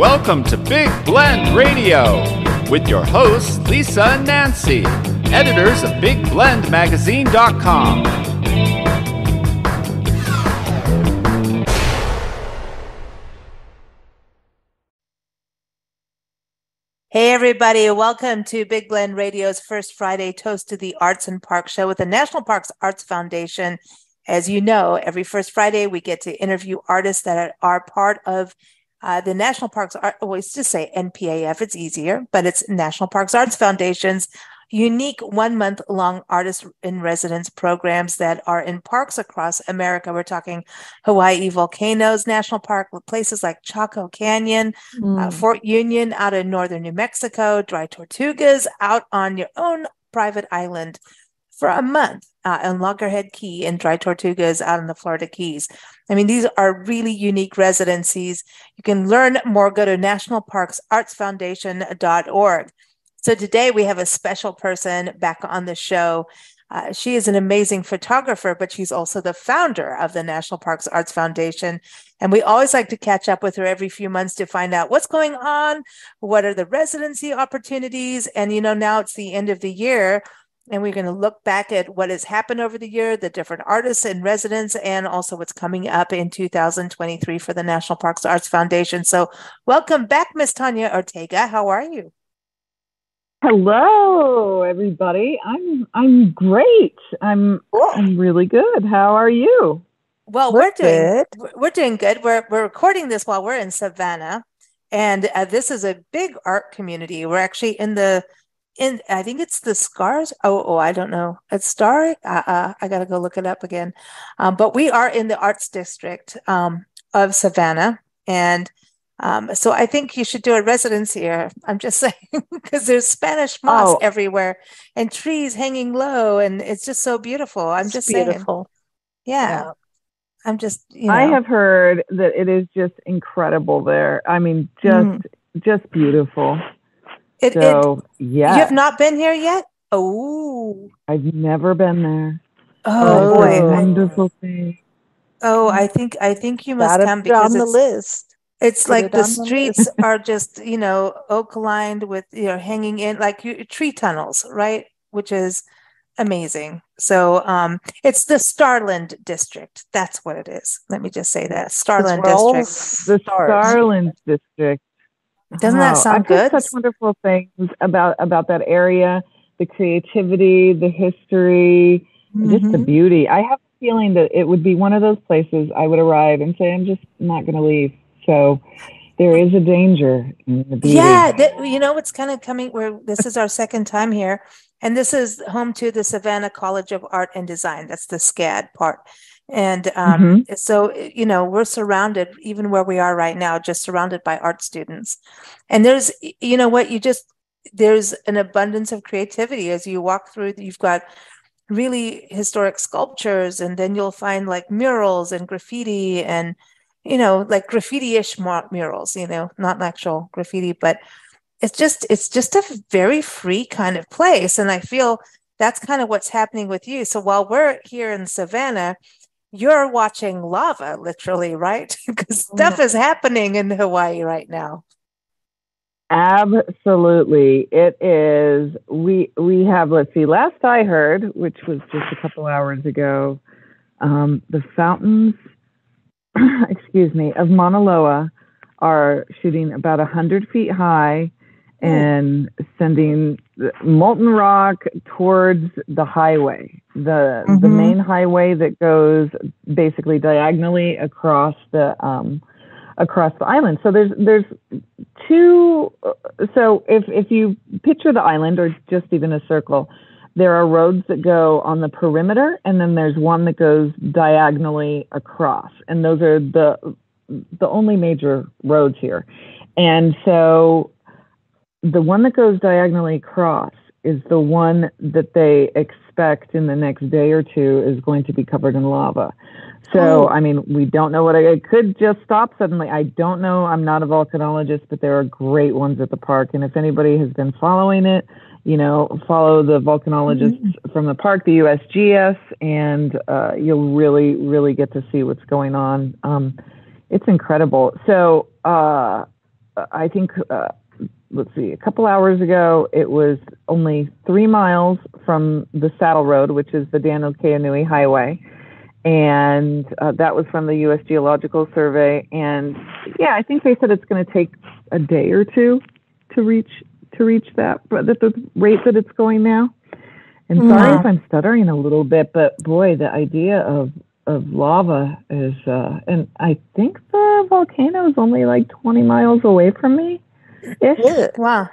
Welcome to Big Blend Radio with your hosts, Lisa and Nancy, editors of BigBlendMagazine.com. Hey everybody, welcome to Big Blend Radio's first Friday Toast to the Arts and Parks show with the National Parks Arts Foundation. As you know, every first Friday we get to interview artists that are part of the National Parks Art, always just say NPAF, it's easier, but it's National Parks Arts Foundation's unique 1 month long artist in residence programs that are in parks across America. We're talking Hawai'i volcanoes, national park, places like Chaco Canyon, Fort Union out in northern New Mexico, dry Tortugas out on your own private island for a month, and Loggerhead Key and dry Tortugas out in the Florida Keys. I mean, these are really unique residencies. You can learn more, go to nationalparksartsfoundation.org. So today we have a special person back on the show. She is an amazing photographer, but she's also the founder of the National Parks Arts Foundation. And we always like to catch up with her every few months to find out what's going on, what are the residency opportunities. And, you know, now it's the end of the year, and we're going to look back at what has happened over the year, the different artists in residence, and also what's coming up in 2023 for the National Parks Arts Foundation. So welcome back, Miss Tanya Ortega. How are you? Hello, everybody. I'm great. I'm really good. How are you? Well, we're doing good. We're recording this while we're in Savannah, and this is a big art community. We're actually I think it's the Scars. I don't know. It's Star. I got to go look it up again. But we are in the arts district of Savannah, and so I think you should do a residency here. I'm just saying, because there's Spanish moss everywhere and trees hanging low, and it's just so beautiful. It's beautiful. Yeah. I'm just, I have heard that it is just incredible there. I mean, just beautiful. You have not been here yet? Oh, I've never been there. Oh boy, wonderful thing. Oh, I think you must come because it's on the list. It's like the streets are just, oak lined with, hanging in like tree tunnels, right? Which is amazing. So it's the Starland District. That's what it is. Let me just say that. Starland District. The Starland District. Doesn't that sound good? I've heard such wonderful things about that area, the creativity, the history, just the beauty. I have a feeling that it would be one of those places I would arrive and say, I'm just not going to leave. So there is a danger in the beauty. Yeah, it's kind of coming where this is our second time here. And this is home to the Savannah College of Art and Design. That's the SCAD part. And so, we're surrounded, even where we are right now, just surrounded by art students. And there's, there's an abundance of creativity as you walk through. You've got really historic sculptures, and then you'll find like murals and graffiti and, like graffiti-ish murals, not actual graffiti, but it's just a very free kind of place. And I feel that's kind of what's happening with you. So while we're here in Savannah, you're watching lava, literally, right? Because stuff is happening in Hawaii right now. Absolutely. It is. We have, let's see, last I heard, which was just a couple hours ago, the fountains, of Mauna Loa are shooting about 100 feet high and sending molten rock towards the highway, the main highway that goes basically diagonally across the island. So there's two. So if you picture the island or just even a circle, there are roads that go on the perimeter, and then there's one that goes diagonally across, and those are the only major roads here. And so the one that goes diagonally across is the one that they expect in the next day or two is going to be covered in lava. So, I mean, we don't know it could just stop suddenly. I don't know. I'm not a volcanologist, but there are great ones at the park. And if anybody has been following it, follow the volcanologists from the park, the USGS, and you'll really, really get to see what's going on. It's incredible. So I think, let's see, a couple hours ago, it was only 3 miles from the Saddle Road, which is the Daniel Keanui Highway. And that was from the U.S. Geological Survey. And yeah, I think they said it's going to take a day or two to reach that, but at the rate that it's going now. And sorry if I'm stuttering a little bit, but boy, the idea of lava is, and I think the volcano is only like 20 miles away from me. Wow.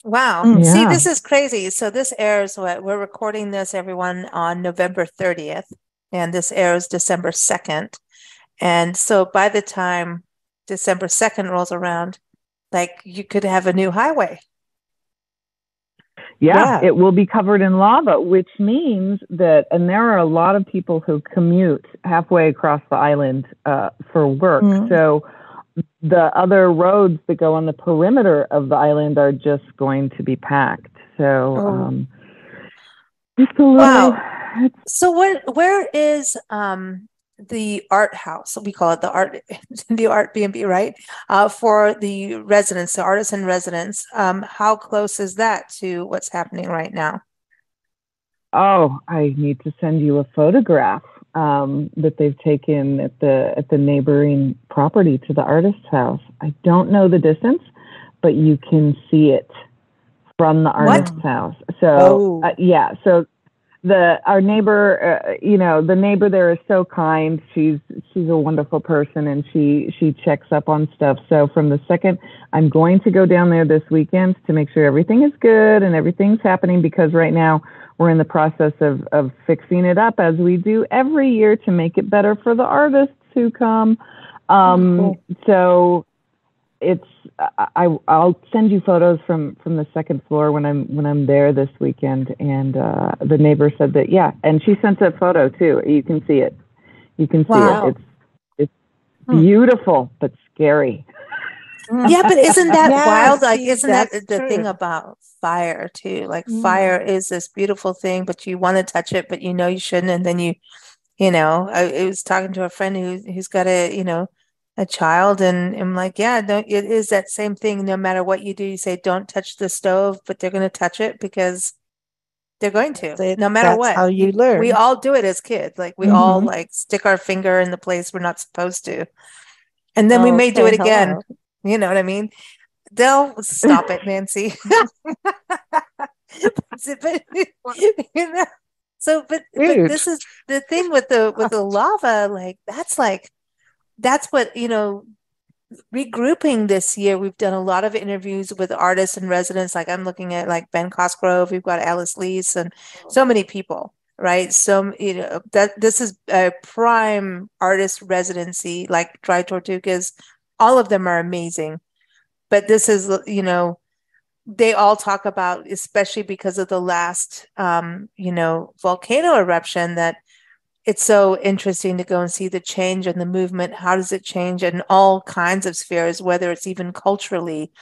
Yeah. See, this is crazy. So this airs, we're recording this, everyone, on November 30th, and this airs December 2nd. And so by the time December 2nd rolls around, like, you could have a new highway. Yeah, it will be covered in lava, which means that, and there are a lot of people who commute halfway across the island for work. So the other roads that go on the perimeter of the island are just going to be packed. So just a little. Wow. So where is the art house? We call it the art B&B, right? For the residents, the artists in residence. How close is that to what's happening right now? Oh, I need to send you a photograph that they've taken at the neighboring property to the artist's house. I don't know the distance, but you can see it from the artist's house. So so our neighbor, the neighbor there is so kind. She's a wonderful person, and she checks up on stuff. So from the second, I'm going to go down there this weekend to make sure everything is good and everything's happening, because right now we're in the process of fixing it up, as we do every year, to make it better for the artists who come. So it's I'll send you photos from the second floor when I'm there this weekend. And the neighbor said that, and she sent a photo too. You can see it. You can see it. It's beautiful but scary. Yeah, but isn't that wild? Like, isn't that the thing about fire too? Like, fire is this beautiful thing, but you want to touch it, but you shouldn't. And then I was talking to a friend who's got a child, and I'm like, it is that same thing. No matter what you do, you say, don't touch the stove, but they're going to touch it because they're going to, no matter what. That's how you learn. We all do it as kids. Like, we all like stick our finger in the place we're not supposed to. And then we may do it again. You know what I mean? They'll stop it, Nancy. But this is the thing with the lava. That's what, regrouping this year. We've done a lot of interviews with artists and residents. Like, I'm looking at like Ben Cosgrove. We've got Alice Lease and so many people, right? So, that this is a prime artist residency, like Dry Tortugas. All of them are amazing. But this is, they all talk about, especially because of the last, volcano eruption, that it's so interesting to go and see the change and the movement. How does it change in all kinds of spheres, whether it's even culturally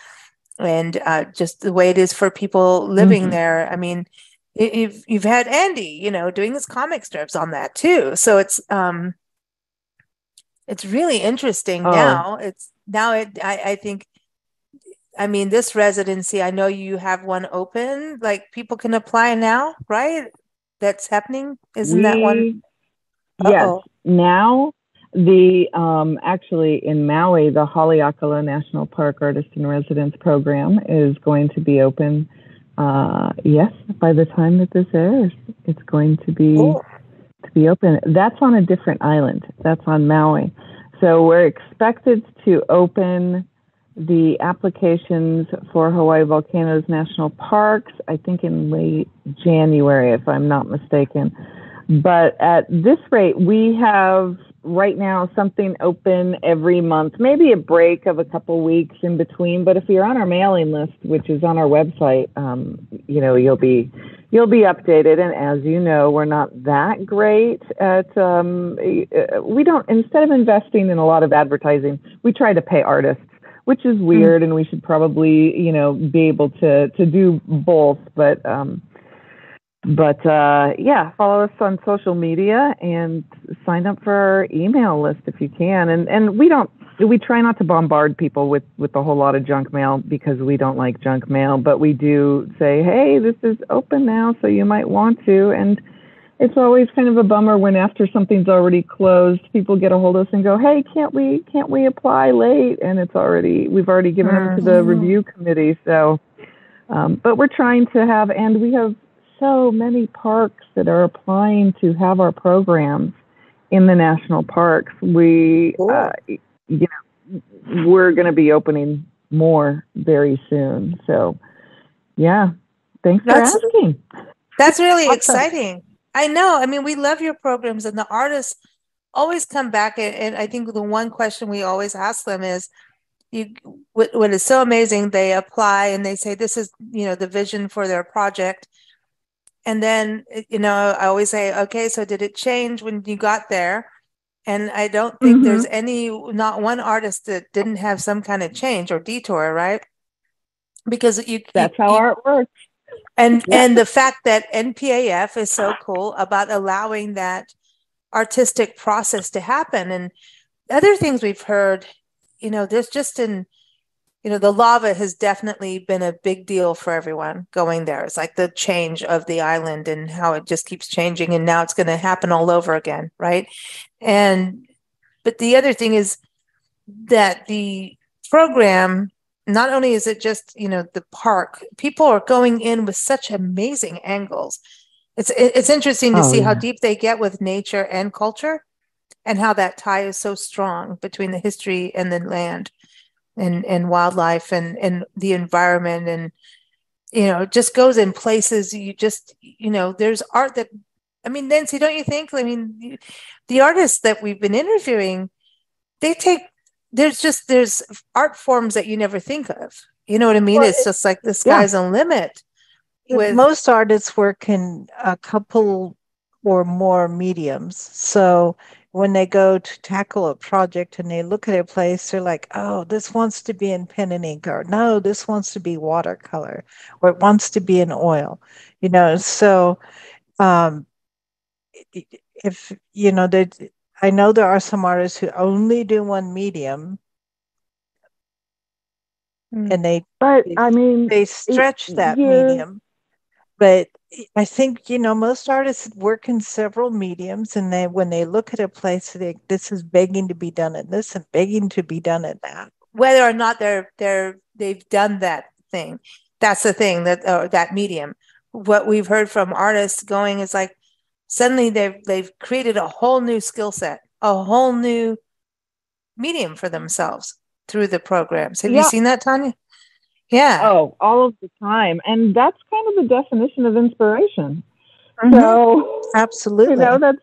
and just the way it is for people living there. I mean, you've had Andy, doing his comic strips on that too. So it's really interesting now. I think, this residency, I know you have one open, like people can apply now, right? That's happening. Isn't that one? Yes. Now actually in Maui, the Haleakala National Park Artist in Residence program is going to be open. Yes, by the time that this airs, it's going to be open. That's on a different island. That's on Maui. So we're expected to open the applications for Hawaii Volcanoes National Parks, I think in late January, if I'm not mistaken. But at this rate, we have right now something open every month, maybe a break of a couple weeks in between. But if you're on our mailing list, which is on our website, you'll be updated. And as you know, we're not that great at, we don't, instead of investing in a lot of advertising, we try to pay artists, which is weird. And we should probably, be able to do both. But follow us on social media and sign up for our email list if you can. And we don't we try not to bombard people with a whole lot of junk mail because we don't like junk mail, but we do say, hey, this is open now, so you might want to. And it's always kind of a bummer when after something's already closed, people get a hold of us and go, hey, can't we apply late? And we've already given them to the review committee. So, but we're trying to and we have so many parks that are applying to have our programs in the national parks. We're going to be opening more very soon. So, yeah, thanks for asking. That's really exciting. I know. I mean, we love your programs, and the artists always come back. And I think the one question we always ask them is, what is so amazing, they apply and they say, this is, the vision for their project. And then, I always say, okay, so did it change when you got there? And I don't think there's not one artist that didn't have some kind of change or detour, right? Because that's how art works. And the fact that NPAF is so cool about allowing that artistic process to happen. And other things we've heard, there's just the lava has definitely been a big deal for everyone going there. It's like the change of the island and how it just keeps changing. And now it's going to happen all over again, right? But the other thing is that the program, not only is it just, the park, people are going in with such amazing angles. It's interesting to see how deep they get with nature and culture and how that tie is so strong between the history and the land. And wildlife and the environment, and it just goes in places there's art that, I mean, Nancy, don't you think? I mean, the artists that we've been interviewing, there's art forms that you never think of. You know what I mean? Well, it's just like the sky's the limit. Most artists work in a couple or more mediums. So when they go to tackle a project and they look at a place, they're like, oh, this wants to be in pen and ink, or no, this wants to be watercolor, or it wants to be in oil, so if, I know there are some artists who only do one medium and they stretch that medium. But I think, most artists work in several mediums, and when they look at a place, this is begging to be done in this and begging to be done in that. Whether or not they've done that thing, that's the thing, that medium. What we've heard from artists going is like, suddenly they've created a whole new skill set, a whole new medium for themselves through the programs. Have you seen that, Tanya? Yeah. Oh, all of the time. And that's kind of the definition of inspiration. So absolutely. That's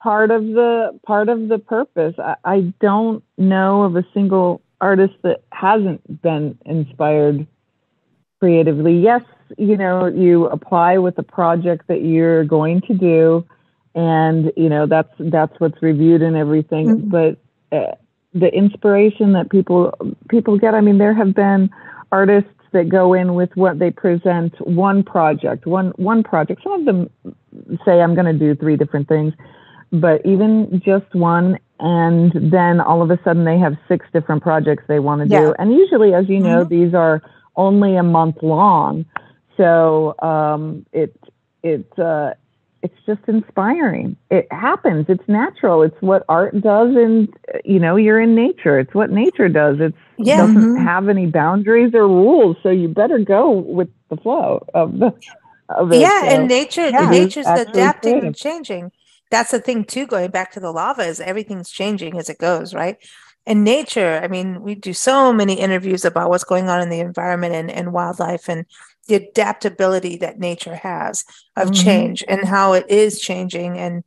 part of the purpose. I don't know of a single artist that hasn't been inspired creatively. Yes, you apply with a project that you're going to do, and that's what's reviewed and everything. But the inspiration that people get, I mean, there have been artists that go in with what they present, one project. Some of them say, I'm going to do 3 different things, but even just one, and then all of a sudden they have 6 different projects they want to do. And usually, as you know, these are only a month long. So it's just inspiring. It happens. It's natural. It's what art does, and you're in nature. It's what nature does. It doesn't have any boundaries or rules, so you better go with the flow of it. Yeah, and nature's adapting and changing. That's the thing too. Going back to the lava, is everything's changing as it goes, right? And nature. I mean, we do so many interviews about what's going on in the environment and wildlife, and the adaptability that nature has of change and how it is changing. And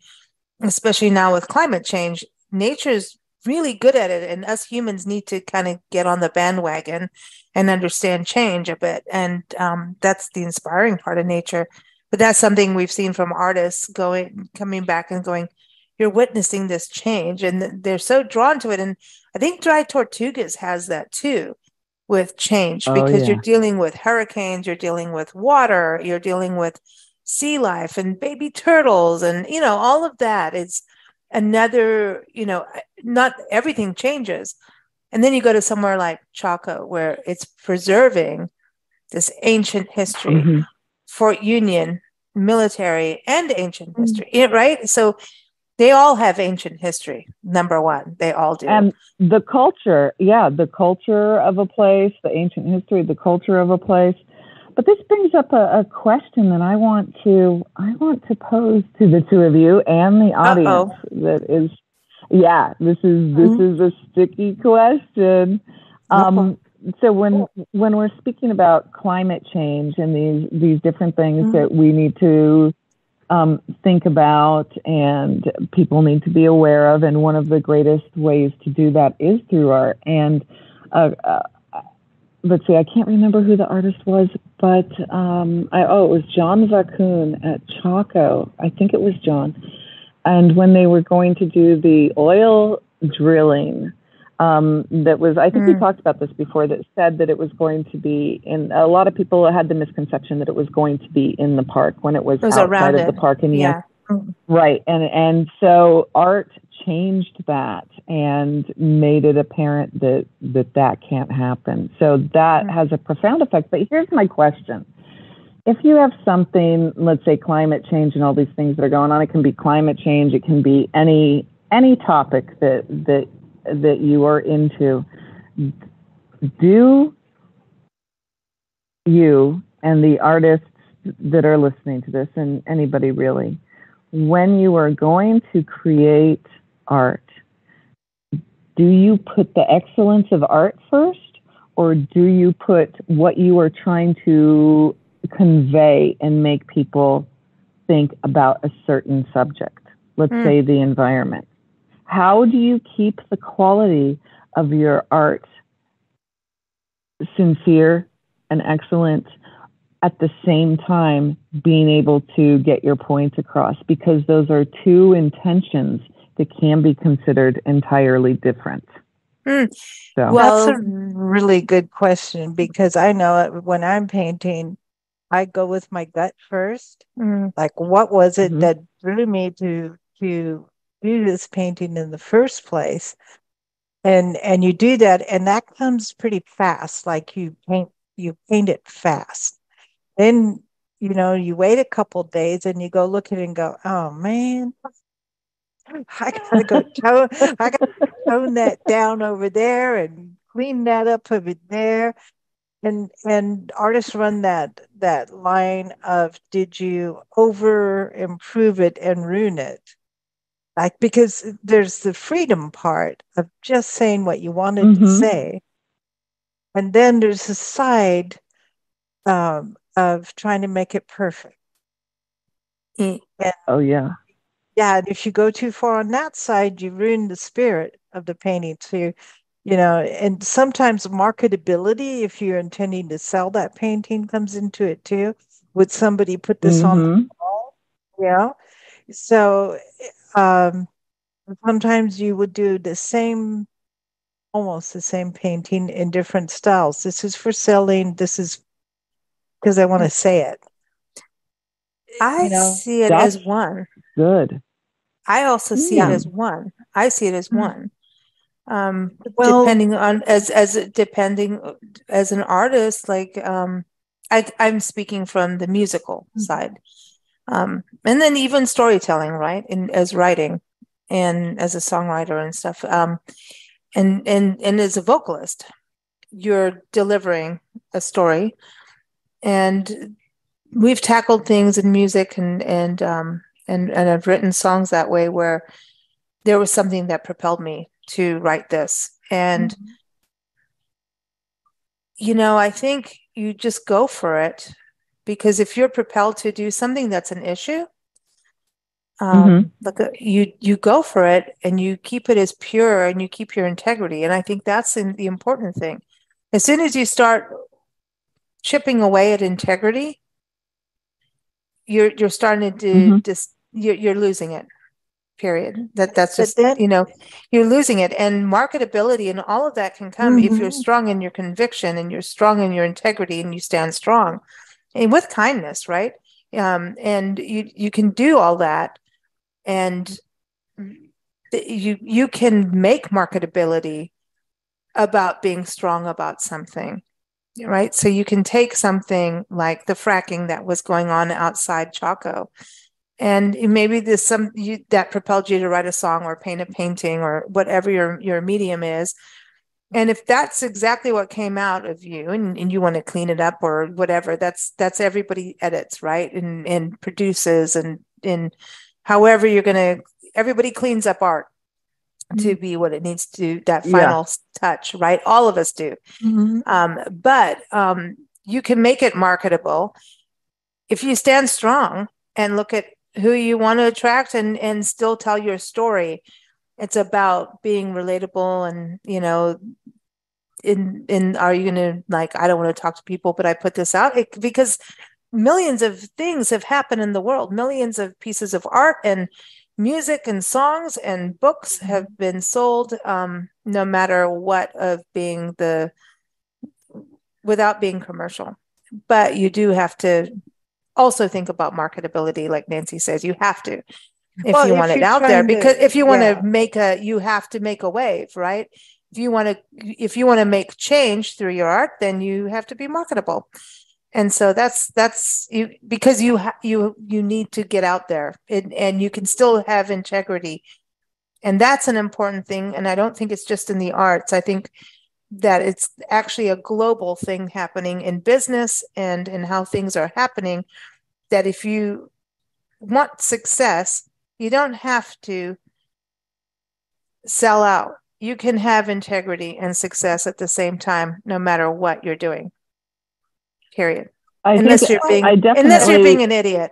especially now with climate change, nature's really good at it. And us humans need to kind of get on the bandwagon and understand change a bit. And that's the inspiring part of nature. But that's something we've seen from artists coming back and going, you're witnessing this change. And they're so drawn to it. And I think Dry Tortugas has that too, with change, because you're dealing with hurricanes, you're dealing with water, you're dealing with sea life and baby turtles, and all of that is another, not everything changes, And then you go to somewhere like Chaco, where it's preserving this ancient history, Fort Union, military and ancient history, right? So they all have ancient history, number one. They all do. And the culture, the culture of a place, the ancient history, the culture of a place. But this brings up a question that I want to pose to the two of you and the audience. That is, this is a sticky question. So when we're speaking about climate change and these different things that we need to think about and people need to be aware of, and one of the greatest ways to do that is through art. And let's see, I can't remember who the artist was, but it was John Vacoon at Chaco. I think it was John. And when they were going to do the oil drilling, that was, I think we talked about this before, that said that it was going to be in, a lot of people had the misconception that it was going to be in the park when it was outside of the park. And right. And so art changed that and made it apparent that can't happen. So that has a profound effect. But here's my question. If you have something, let's say climate change and all these things that are going on, it can be climate change, it can be any topic that you are into. Do you and the artists that are listening to this, and anybody really, when you are going to create art, do you put the excellence of art first, or do you put what you are trying to convey and make people think about a certain subject? Let's say the environment. How do you keep the quality of your art sincere and excellent, at the same time being able to get your point across? Because those are two intentions that can be considered entirely different. So. Well, that's a really good question, because I know when I'm painting, I go with my gut first. Like, what was it that drew me to do this painting in the first place? And you do that, and that comes pretty fast. Like, you paint it fast. Then, you wait a couple days and you go look at it and go, oh man, I gotta tone that down over there and clean that up over there. And artists run that line of, did you over improve it and ruin it? Like, because there's the freedom part of just saying what you wanted to say. And then there's the side of trying to make it perfect. And, and if you go too far on that side, you ruin the spirit of the painting. So, and sometimes marketability, if you're intending to sell that painting, comes into it too. Would somebody put this on the wall? Yeah. So sometimes you would do almost the same painting in different styles. This is for selling. This is because I want to say it. I see it as one. Good. I also see it as one. I see it as one. Depending on depending as an artist, like I'm speaking from the musical side, and then even storytelling, right? As writing, and as a songwriter and stuff, and as a vocalist, you're delivering a story, and we've tackled things in music and I've written songs that way, where there was something that propelled me to write this. And, I think you just go for it, because if you're propelled to do something that's an issue, you go for it and you keep it as pure and you keep your integrity. And I think that's the important thing. As soon as you start chipping away at integrity, you're starting to you're losing it. Period. That's just, you're losing it. And marketability and all of that can come if you're strong in your conviction and you're strong in your integrity and you stand strong and with kindness, right? And you can do all that, and you can make marketability about being strong about something, right? So you can take something like the fracking that was going on outside Chaco, and maybe there's that propelled you to write a song or paint a painting or whatever your medium is. And if that's exactly what came out of you, and you want to clean it up or whatever, that's everybody edits, right? And produces and however everybody cleans up art to be what it needs to, that final touch, right? All of us do. But you can make it marketable if you stand strong and look at who you want to attract and still tell your story. It's about being relatable and, are you going to, like, I don't want to talk to people, but I put this out because millions of things have happened in the world. Millions of pieces of art and music and songs and books have been sold, no matter what, without being commercial. But you do have to also think about marketability, like Nancy says. You have to, if you want it out there, because if you want to you have to make a wave, right? If you want to make change through your art, then you have to be marketable. And so that's you, because you need to get out there, and you can still have integrity. And that's an important thing. And I don't think it's just in the arts. I think that it's actually a global thing happening in business and in how things are happening, that if you want success, you don't have to sell out. You can have integrity and success at the same time, no matter what you're doing. Period. Unless you're being an idiot.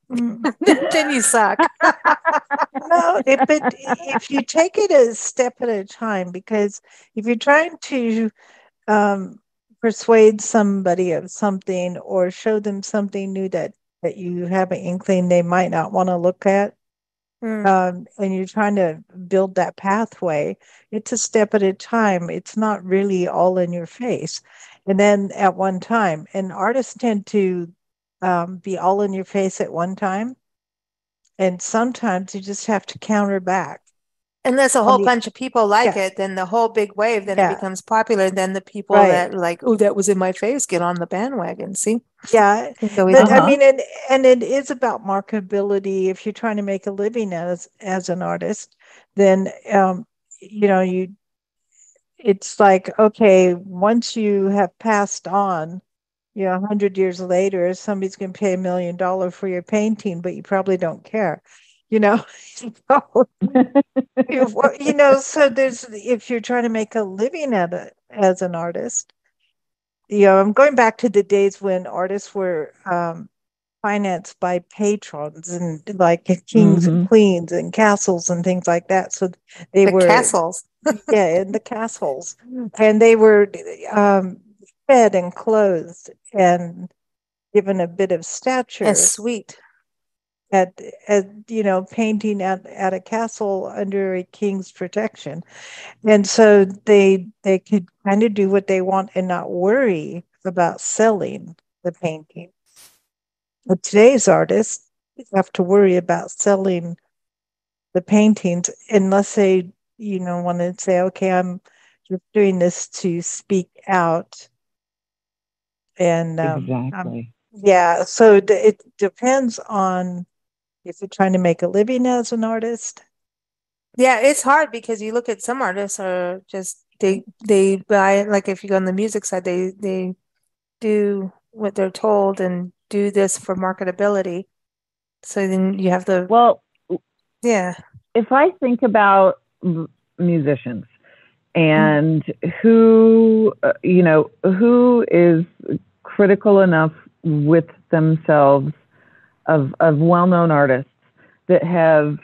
Then you suck. No, if you take it a step at a time, because if you're trying to persuade somebody of something or show them something new that you have an inkling they might not want to look at, and you're trying to build that pathway, it's a step at a time. It's not really all in your face. And then at one time, and artists tend to be all in your face at one time. And sometimes you just have to counter back. Unless a whole bunch of people like it, then the whole big wave, then it becomes popular. Then the people that like, oh, that was in my face, get on the bandwagon. See? Yeah. But I mean, and it is about marketability. If you're trying to make a living as an artist, then, it's like, okay, once you have passed on, 100 years later, somebody's going to pay $1 million for your painting, but you probably don't care, So, so if you're trying to make a living as an artist, I'm going back to the days when artists were financed by patrons and like kings and queens and castles and things like that. So they were castles, in the castles, and they were fed and clothed and given a bit of stature. As sweet. At painting at a castle under a king's protection. And so they could kind of do what they want and not worry about selling the painting. But today's artists have to worry about selling the paintings unless they, want to say, okay, I'm just doing this to speak out. And exactly. So it depends on if you're trying to make a living as an artist. Yeah, it's hard because you look at some artists are just they buy, like if you go on the music side, they do what they're told and do this for marketability. So then you have if I think about musicians and who is critical enough with themselves of well-known artists that have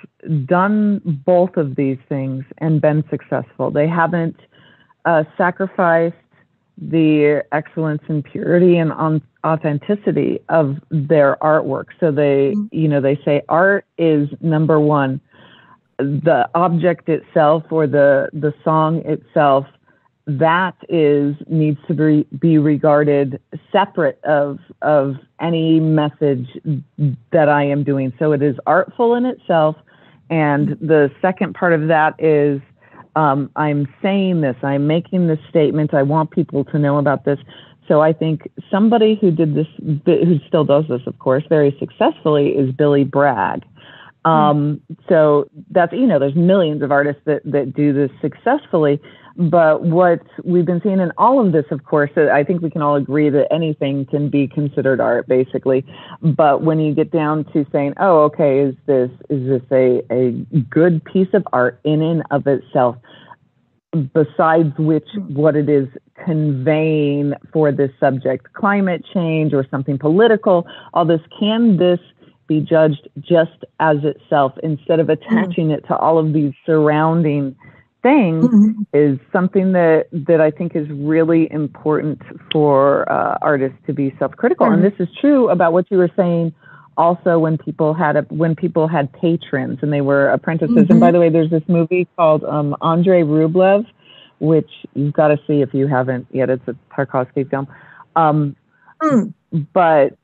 done both of these things and been successful. They haven't sacrificed the excellence and purity and authenticity of their artwork. So they say art is number one. The object itself or the song itself, that needs to be regarded separate of any message that I am doing. So it is artful in itself. And the second part of that is I'm saying this, I'm making this statement, I want people to know about this. So I think somebody who did this, who still does this, of course, very successfully, is Billy Bragg. So that's, there's millions of artists that do this successfully. But what we've been seeing in all of this, of course, I think we can all agree that anything can be considered art, basically. But when you get down to saying, oh, okay, is this a good piece of art in and of itself, besides which what it is conveying for this subject, climate change or something political, all this, can this be judged just as itself instead of attaching it to all of these surrounding things, is something that I think is really important for artists to be self-critical. And this is true about what you were saying also when people had patrons and they were apprentices. And by the way, there's this movie called Andrei Rublev, which you've got to see if you haven't yet. It's a Tarkovsky film. But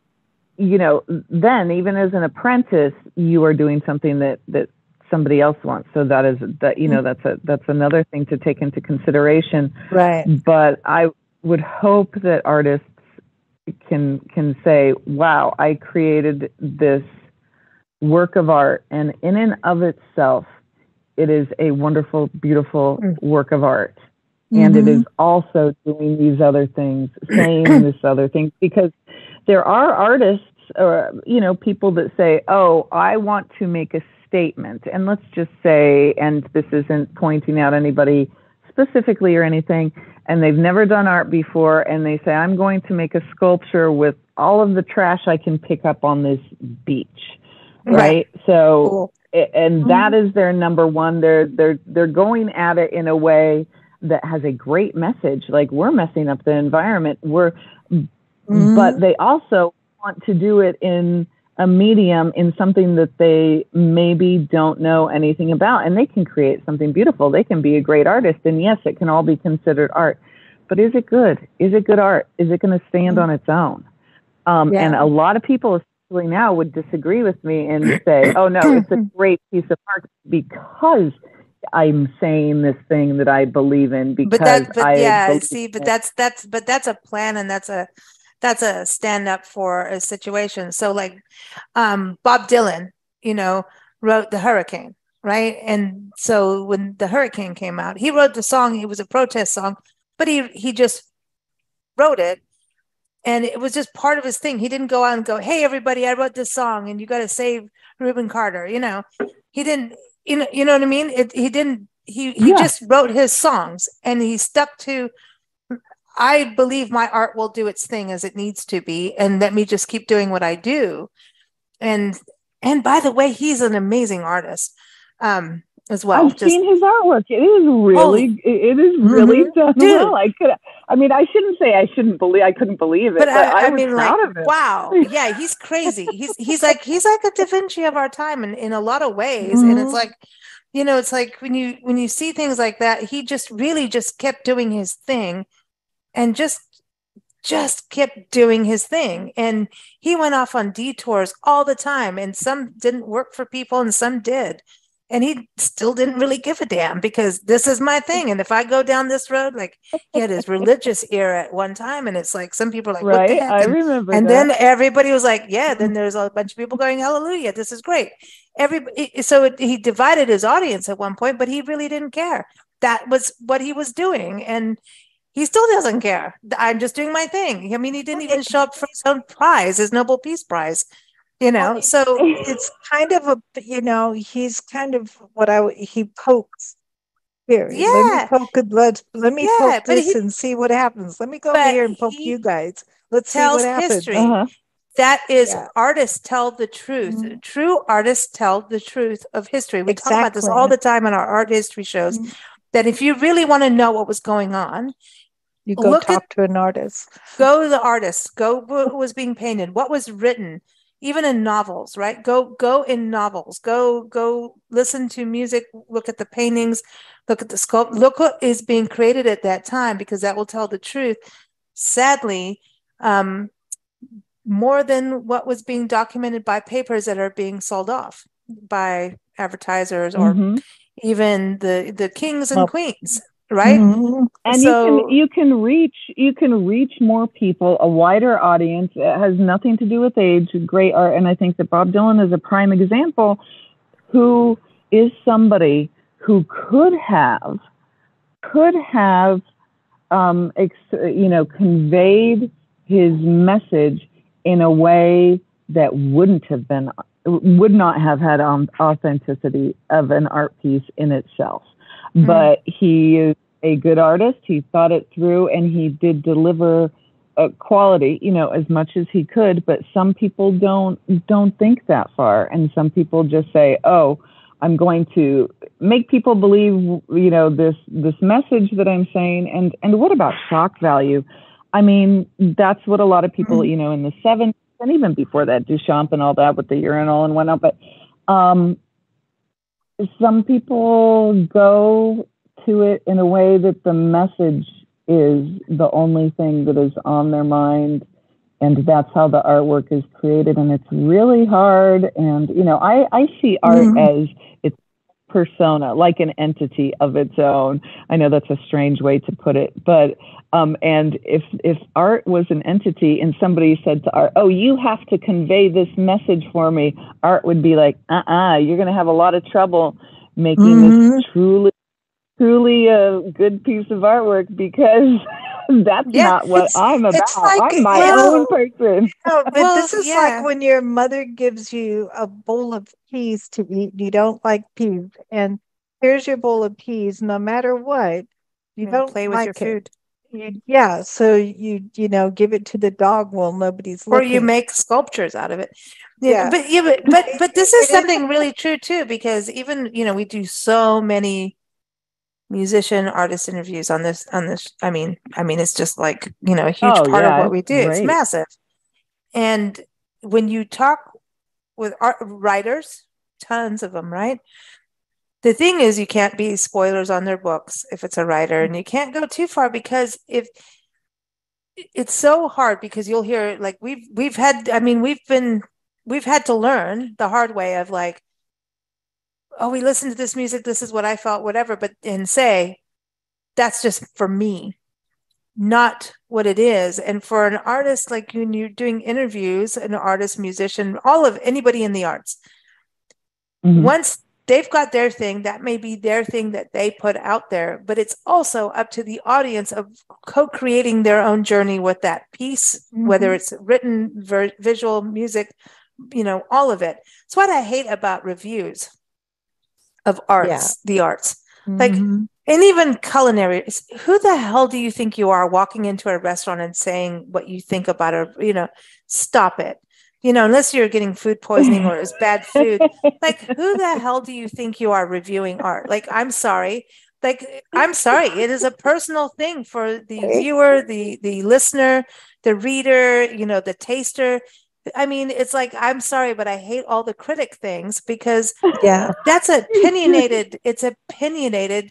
then even as an apprentice, you are doing something that somebody else wants. So that's another thing to take into consideration. Right. But I would hope that artists can say, wow, I created this work of art, and in and of itself, it is a wonderful, beautiful work of art. And it is also doing these other things, saying this other thing, because there are artists or, people that say, oh, I want to make a statement. And let's just say, and this isn't pointing out anybody specifically or anything, and they've never done art before, and they say, I'm going to make a sculpture with all of the trash I can pick up on this beach. Right. So, and that is their number one. They're going at it in a way that has a great message. Like, we're messing up the environment. But they also want to do it in a medium, in something that they maybe don't know anything about, and they can create something beautiful. They can be a great artist, and yes, it can all be considered art. But is it good? Is it good art? Is it going to stand on its own? And a lot of people, especially now, would disagree with me and say, oh no, it's a great piece of art because I'm saying this thing that I believe in, because that's a plan, and that's a stand up for a situation. So like Bob Dylan, wrote The Hurricane, right? And so when the hurricane came out, he wrote the song. It was a protest song, but he just wrote it, and it was just part of his thing. He didn't go out and go, hey everybody, I wrote this song and you got to save Reuben Carter. He didn't, you know what I mean? He just wrote his songs, and he stuck to, I believe my art will do its thing as it needs to be, and let me just keep doing what I do. And by the way, he's an amazing artist as well. I've seen his artwork. It is really done well. I shouldn't say I couldn't believe it, but I was proud of it. Wow. Yeah, he's crazy. He's like a Da Vinci of our time in a lot of ways. And it's like, it's like when you see things like that, he just really just kept doing his thing. And just kept doing his thing. And he went off on detours all the time. And some didn't work for people and some did. And he still didn't really give a damn, because this is my thing. And if I go down this road, like, he had his religious era at one time. And it's like, some people are like, what the heck? I remember and that. Then everybody was like, yeah, then there's a bunch of people going, hallelujah, this is great. He divided his audience at one point, but he really didn't care. That was what he was doing. And he still doesn't care. I'm just doing my thing. I mean, he didn't even show up for his own prize, his Nobel Peace Prize, so it's kind of he's kind of he pokes here. Yeah. Let me poke this and see what happens. Let me go over here and poke you guys. Let's see what happens. History. That is, artists tell the truth. True artists tell the truth of history. We talk about this all the time in our art history shows, that if you really want to know what was going on, you go talk to an artist. Go to the artist. Go what was being painted, what was written, even in novels, right? Go in novels. Go listen to music. Look at the paintings. Look at the sculpt. Look what is being created at that time, because that will tell the truth. Sadly, more than what was being documented by papers that are being sold off by advertisers or even the kings and Well, queens, right? mhm. And So you can reach more people, a wider audience. It has nothing to do with age. Great art, and I think that Bob Dylan is a prime example. Who is somebody who could have conveyed his message in a way that would not have had authenticity of an art piece in itself. But he is a good artist. He thought it through, and he did deliver quality, as much as he could. But some people don't think that far, and some people just say, "Oh, I'm going to make people believe, this message that I'm saying." And what about shock value? I mean, that's what a lot of people, in the 70s and even before that, Duchamp and all that with the urinal and whatnot. But some people go to it in a way that the message is the only thing that is on their mind. And that's how the artwork is created. And it's really hard. And, I see art as its persona, like an entity of its own. I know that's a strange way to put it. But, and if art was an entity and somebody said to art, "Oh, you have to convey this message for me," art would be like, you're going to have a lot of trouble making this truly a good piece of artwork, because that's not what I'm about. I'm my own person. But this is like when your mother gives you a bowl of peas to eat. You don't like peas, and here's your bowl of peas. No matter what, you don't play with like your food. So you give it to the dog while nobody's looking. Or you make sculptures out of it. But this is something really true too, because even we do so many musician artist interviews on this. I mean it's just like a huge part of what we do. It's massive. And when you talk with art writers, tons of them, right? The thing is, you can't be spoilers on their books if it's a writer, and you can't go too far, because if it's so hard, because you'll hear, like, we've had to learn the hard way of like, "Oh, we listened to this music, this is what I felt," whatever, and say, "That's just for me, not what it is." And for an artist, like when you're doing interviews, an artist, musician, anybody in the arts, once they've got their thing, that may be their thing that they put out there, but it's also up to the audience of co-creating their own journey with that piece, whether it's written, visual, music, all of it. It's what I hate about reviews of arts, the arts, like, and even culinary. Who the hell do you think you are, walking into a restaurant and saying what you think about it? Stop it. Unless you're getting food poisoning or it's bad food. Like, who the hell do you think you are reviewing art? Like, I'm sorry. It is a personal thing for the viewer, the listener, the reader, the taster. I mean, it's like, I'm sorry, but I hate all the critic things, because that's opinionated. It's opinionated.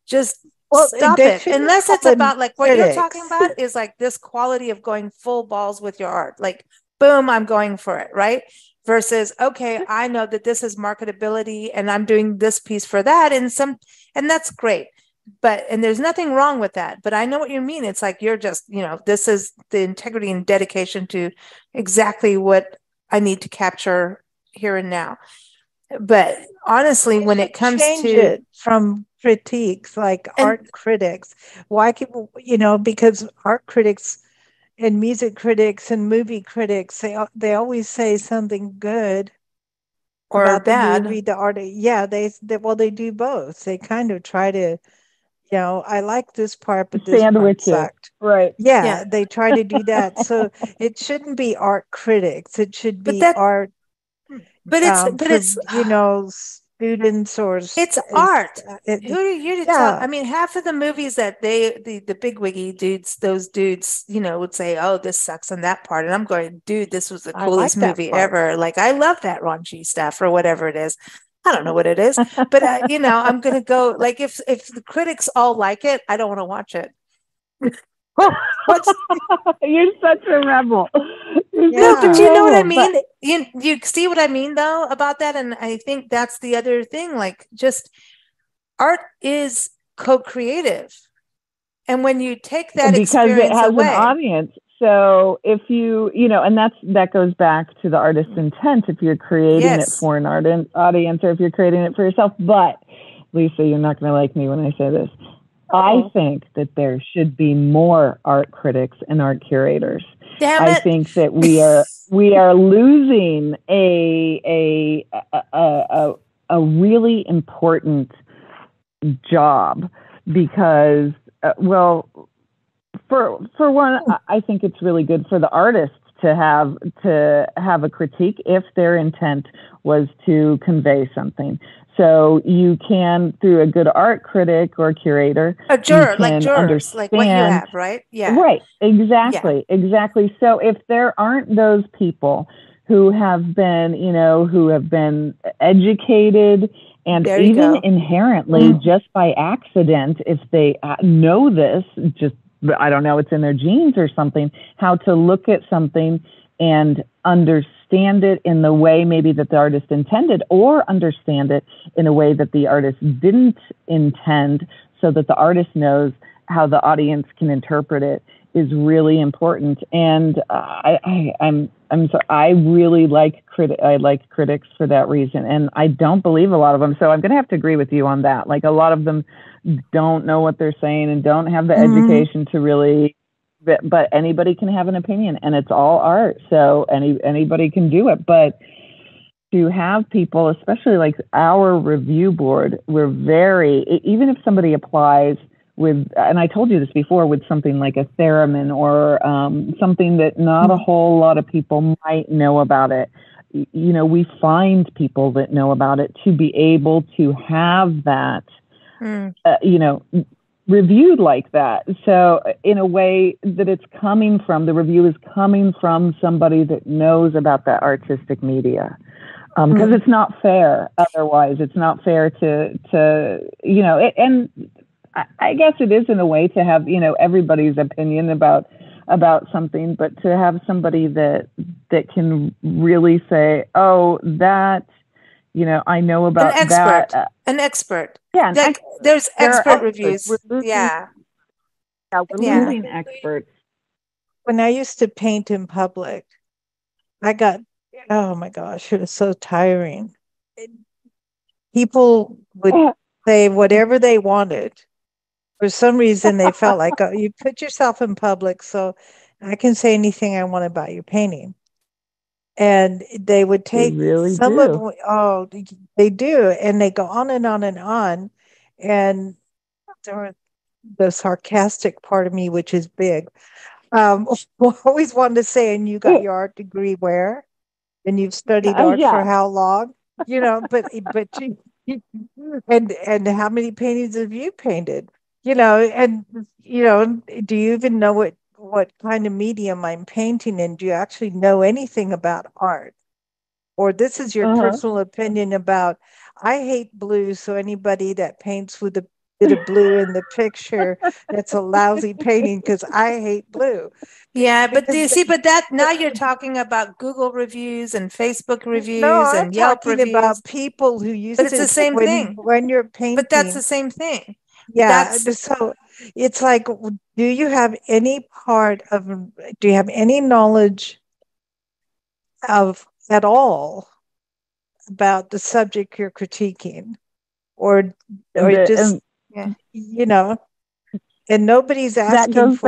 Just stop it. Unless it's about, like, what you're talking about is like this quality of going full balls with your art. Like, boom, I'm going for it, right? Versus, okay, I know that this is marketability and I'm doing this piece for that, and that's great. And there's nothing wrong with that. But I know what you mean. It's like, you're just, this is the integrity and dedication to exactly what I need to capture here and now. But honestly, when it comes to it from critiques, like art critics, why people, because art critics and music critics and movie critics, they always say something good or about bad. The movie, the art. Yeah, they do both. They kind of try to, I like this part, but this part sucked. Right. Yeah, they try to do that. So it shouldn't be art critics. It should be art. But it's students, or it's art. Who are you to tell? I mean, half of the movies that the big wiggy dudes, those dudes, would say, "Oh, this sucks on that part," and I'm going, "Dude, this was the coolest movie ever." Like, I love that raunchy stuff or whatever it is. I don't know what it is, but I'm gonna go, like, if the critics all like it, I don't want to watch it. You're such a rebel. No, but you know what I mean? You see what I mean, though, about that? And I think that's the other thing. Like, just art is co-creative. And when you take that because it has away, an audience. So if and that goes back to the artist's intent. If you're creating it for an audience, or if you're creating it for yourself. But Lisa, you're not going to like me when I say this. I think that there should be more art critics and art curators. Damn it. I think that we are losing a really important job because, for one, I think it's really good for the artists to have a critique if their intent was to convey something. So you can, through a good art critic or curator, a juror, like jurors, like what you have, right? Yeah. Right. Exactly. Yeah. Exactly. So if there aren't those people who have been, educated and even inherently just by accident, if they know this, I don't know, it's in their genes or something, how to look at something and understand it in the way maybe that the artist intended, or understand it in a way that the artist didn't intend, so that the artist knows how the audience can interpret it, is really important. And I really like critics for that reason, and I don't believe a lot of them. So I'm going to have to agree with you on that. Like, a lot of them don't know what they're saying and don't have the education to really. But anybody can have an opinion, and it's all art. So anybody can do it. But to have people, especially like our review board, we're even if somebody applies with, and I told you this before, with something like a theremin or something that not a whole lot of people might know about it, we find people that know about it to be able to have that, reviewed like that. So in a way that the review is coming from somebody that knows about that artistic media. Because it's not fair. Otherwise, it's not fair to and I guess it is in a way to have, everybody's opinion about something, but to have somebody that can really say, oh, that, I know about an expert. that. An expert. Yeah. There's expert reviews. We're losing experts. When I used to paint in public, oh my gosh, it was so tiring. People would say whatever they wanted. For some reason, they felt like, oh, you put yourself in public, so I can say anything I want about your painting. And they would take they do, and they go on and on and on. And the sarcastic part of me, which is big, always wanted to say, and you got your art degree where? And you've studied art for how long? But and how many paintings have you painted? And do you even know what kind of medium I'm painting in? Do you actually know anything about art? Or this is your personal opinion about, I hate blue, so anybody that paints with a bit of blue in the picture, that's a lousy painting because I hate blue. Yeah, but do you see, now you're talking about Google reviews and Facebook reviews and Yelp reviews. About people who use it. But it's the same thing. When you're painting. But that's the same thing. Yeah. So it's like, do you have any knowledge at all about the subject you're critiquing? And nobody's asking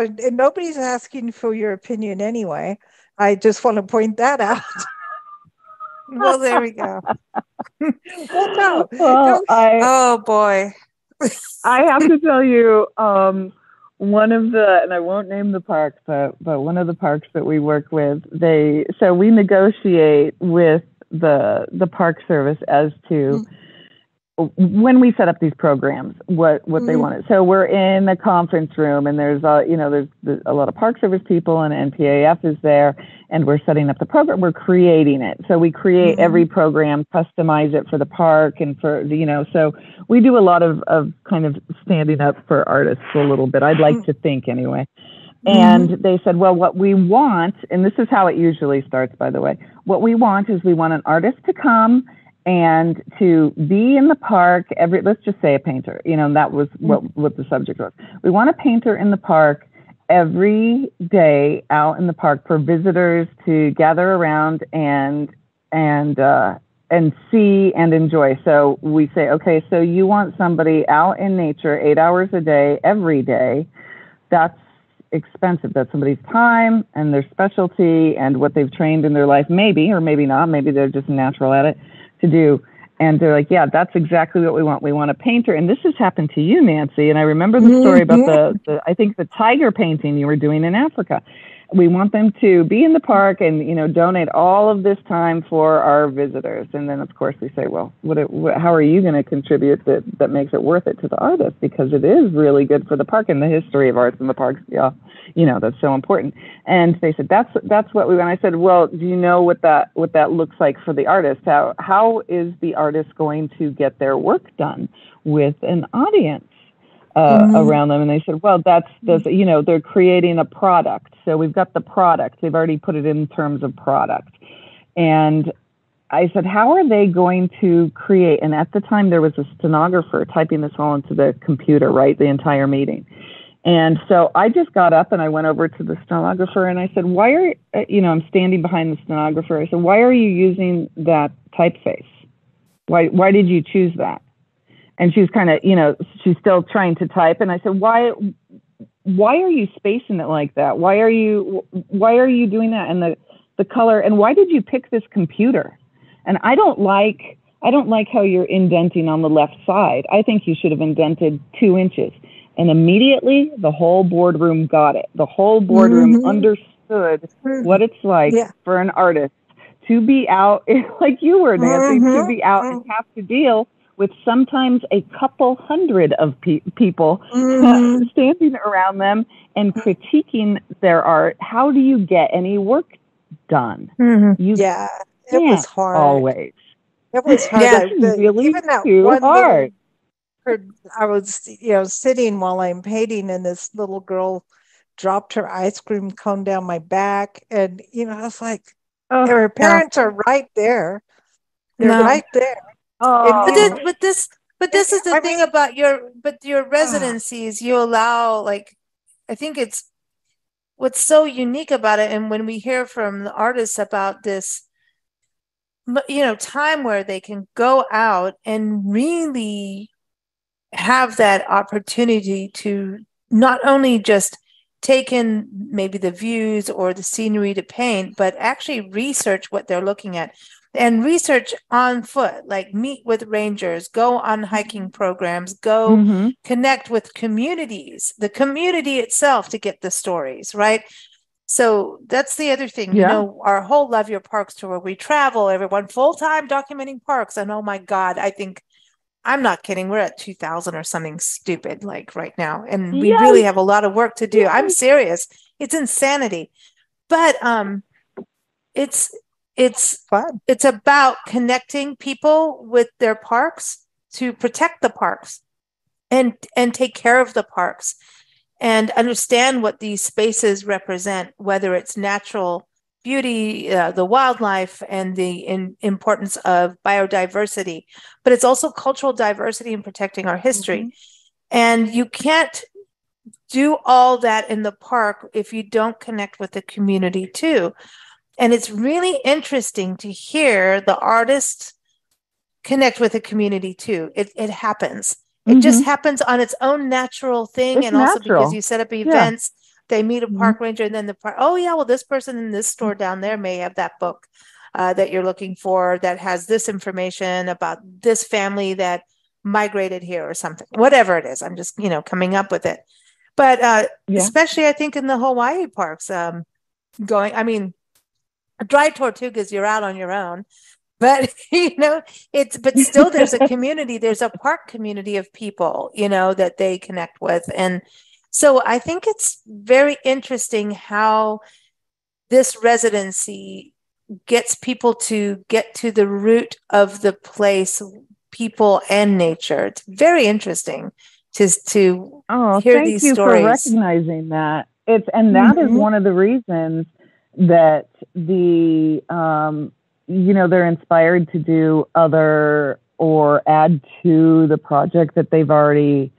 and nobody's asking for your opinion anyway. I just want to point that out. Well, there we go. Oh boy. I have to tell you, one of the, and I won't name the park, but one of the parks that we work with, we negotiate with the park service as to when we set up these programs, what they wanted. So we're in a conference room, and there's a lot of park service people, and NPAF is there, and we're setting up the program. We're creating it. So we create every program, customize it for the park, and for so we do a lot of kind of standing up for artists a little bit. I'd like to think anyway. And they said, well, what we want, and this is how it usually starts, by the way, what we want is we want an artist to come and to be in the park let's just say a painter, that was what the subject was. We want a painter in the park every day out in the park for visitors to gather around and see and enjoy. So we say, okay, so you want somebody out in nature 8 hours a day, every day. That's expensive. That's somebody's time and their specialty and what they've trained in their life, maybe, or maybe not. Maybe they're just natural at it to do. And they're like, yeah, that's exactly what we want. We want a painter. And this has happened to you, Nancy. And I remember the story about I think the tiger painting you were doing in Africa. We want them to be in the park and, donate all of this time for our visitors. And then, of course, we say, well, how are you going to contribute that makes it worth it to the artist? Because it is really good for the park and the history of arts in the parks. Yeah, that's so important. And they said, that's what we want. I said, well, do you know what that looks like for the artist? How is the artist going to get their work done with an audience around them? And they said, well, they're creating a product. So we've got the product. They've already put it in terms of product. And I said, how are they going to create? And at the time, there was a stenographer typing this all into the computer, right? The entire meeting. And so I just got up and I went over to the stenographer and I said, I'm standing behind the stenographer. I said, why are you using that typeface? Why did you choose that? And she was kind of, she's still trying to type. And I said, why are you spacing it like that? Why are you doing that? And the color, and why did you pick this computer? And I don't like how you're indenting on the left side. I think you should have indented 2 inches. And immediately the whole boardroom got it. The whole boardroom understood what it's like for an artist to be out, like you were, Nancy, to be out and have to deal with sometimes a couple hundred of people standing around them and critiquing their art. How do you get any work done? It was hard. Always. It was hard. Yeah, really even that too one hard. I was, sitting while I'm painting, and this little girl dropped her ice cream cone down my back, and I was like, her parents are right there. They're right there. Oh. But this is the thing about your residencies. You allow, I think it's what's so unique about it. And when we hear from the artists about this, time where they can go out and really have that opportunity to not only just take in maybe the views or the scenery to paint, but actually research what they're looking at. And research on foot, like meet with rangers, go on hiking programs, go connect with communities, the community itself to get the stories, right? So that's the other thing, our whole Love Your Parks tour, we travel, everyone full-time documenting parks. And oh my God, I think, I'm not kidding, we're at 2,000 or something stupid like right now. And we really have a lot of work to do. I'm serious. It's insanity. But it's fun. It's about connecting people with their parks to protect the parks and take care of the parks and understand what these spaces represent, whether it's natural beauty, the wildlife, and the importance of biodiversity, but it's also cultural diversity and protecting our history. And you can't do all that in the park if you don't connect with the community too. And it's really interesting to hear the artists connect with the community too. It happens. It just happens on its own natural thing. It's and also natural. Because you set up events, they meet a park ranger, and then the park, this person in this store down there may have that book that you're looking for that has this information about this family that migrated here or something, whatever it is. I'm just, coming up with it. But especially I think in the Hawaii parks, dry Tortugas, you're out on your own, but but still there's a community, there's a park community of people, that they connect with. And so I think it's very interesting how this residency gets people to get to the root of the place, people and nature. It's very interesting to hear these stories. Thank you for recognizing that. That is one of the reasons that the they're inspired to do other or add to the project that they've already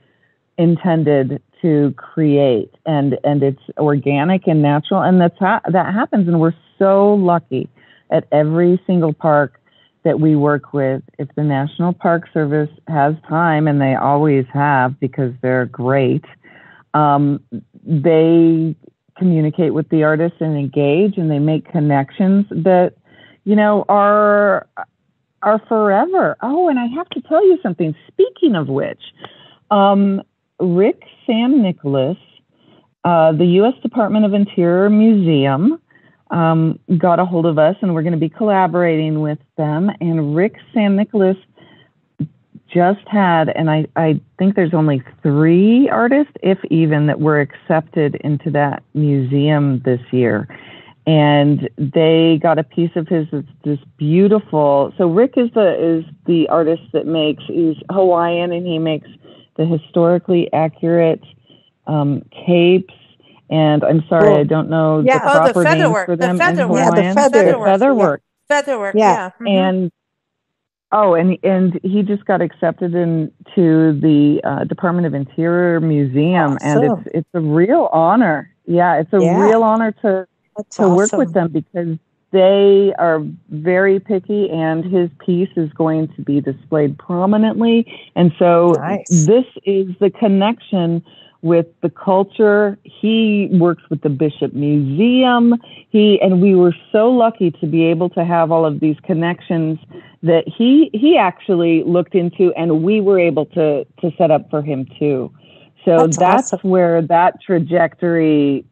intended to create, and it's organic and natural, and that happens, and we're so lucky at every single park that we work with. If the National Park Service has time, and they always have because they're great, they communicate with the artists and engage, and they make connections that are forever. Oh, and I have to tell you something. Speaking of which, Rick Sam Nicholas, the U.S. Department of Interior Museum, got a hold of us, and we're going to be collaborating with them. And Rick Sam Nicholas just had, and I think there's only 3 artists, if even, that were accepted into that museum this year. And they got a piece of this beautiful. So Rick is the artist that he's Hawaiian, and he makes the historically accurate capes. And I'm sorry, I don't know the proper names for them in Hawaiian. The featherwork. Featherwork, yeah. Mm-hmm. And he just got accepted into the Department of Interior Museum. Awesome. And it's a real honor. Yeah, it's a real honor to work with them, because they are very picky, and his piece is going to be displayed prominently. And so This is the connection with the culture. He works with the Bishop Museum. And we were so lucky to be able to have all of these connections that he actually looked into, and we were able to set up for him too. So that's awesome. Where that trajectory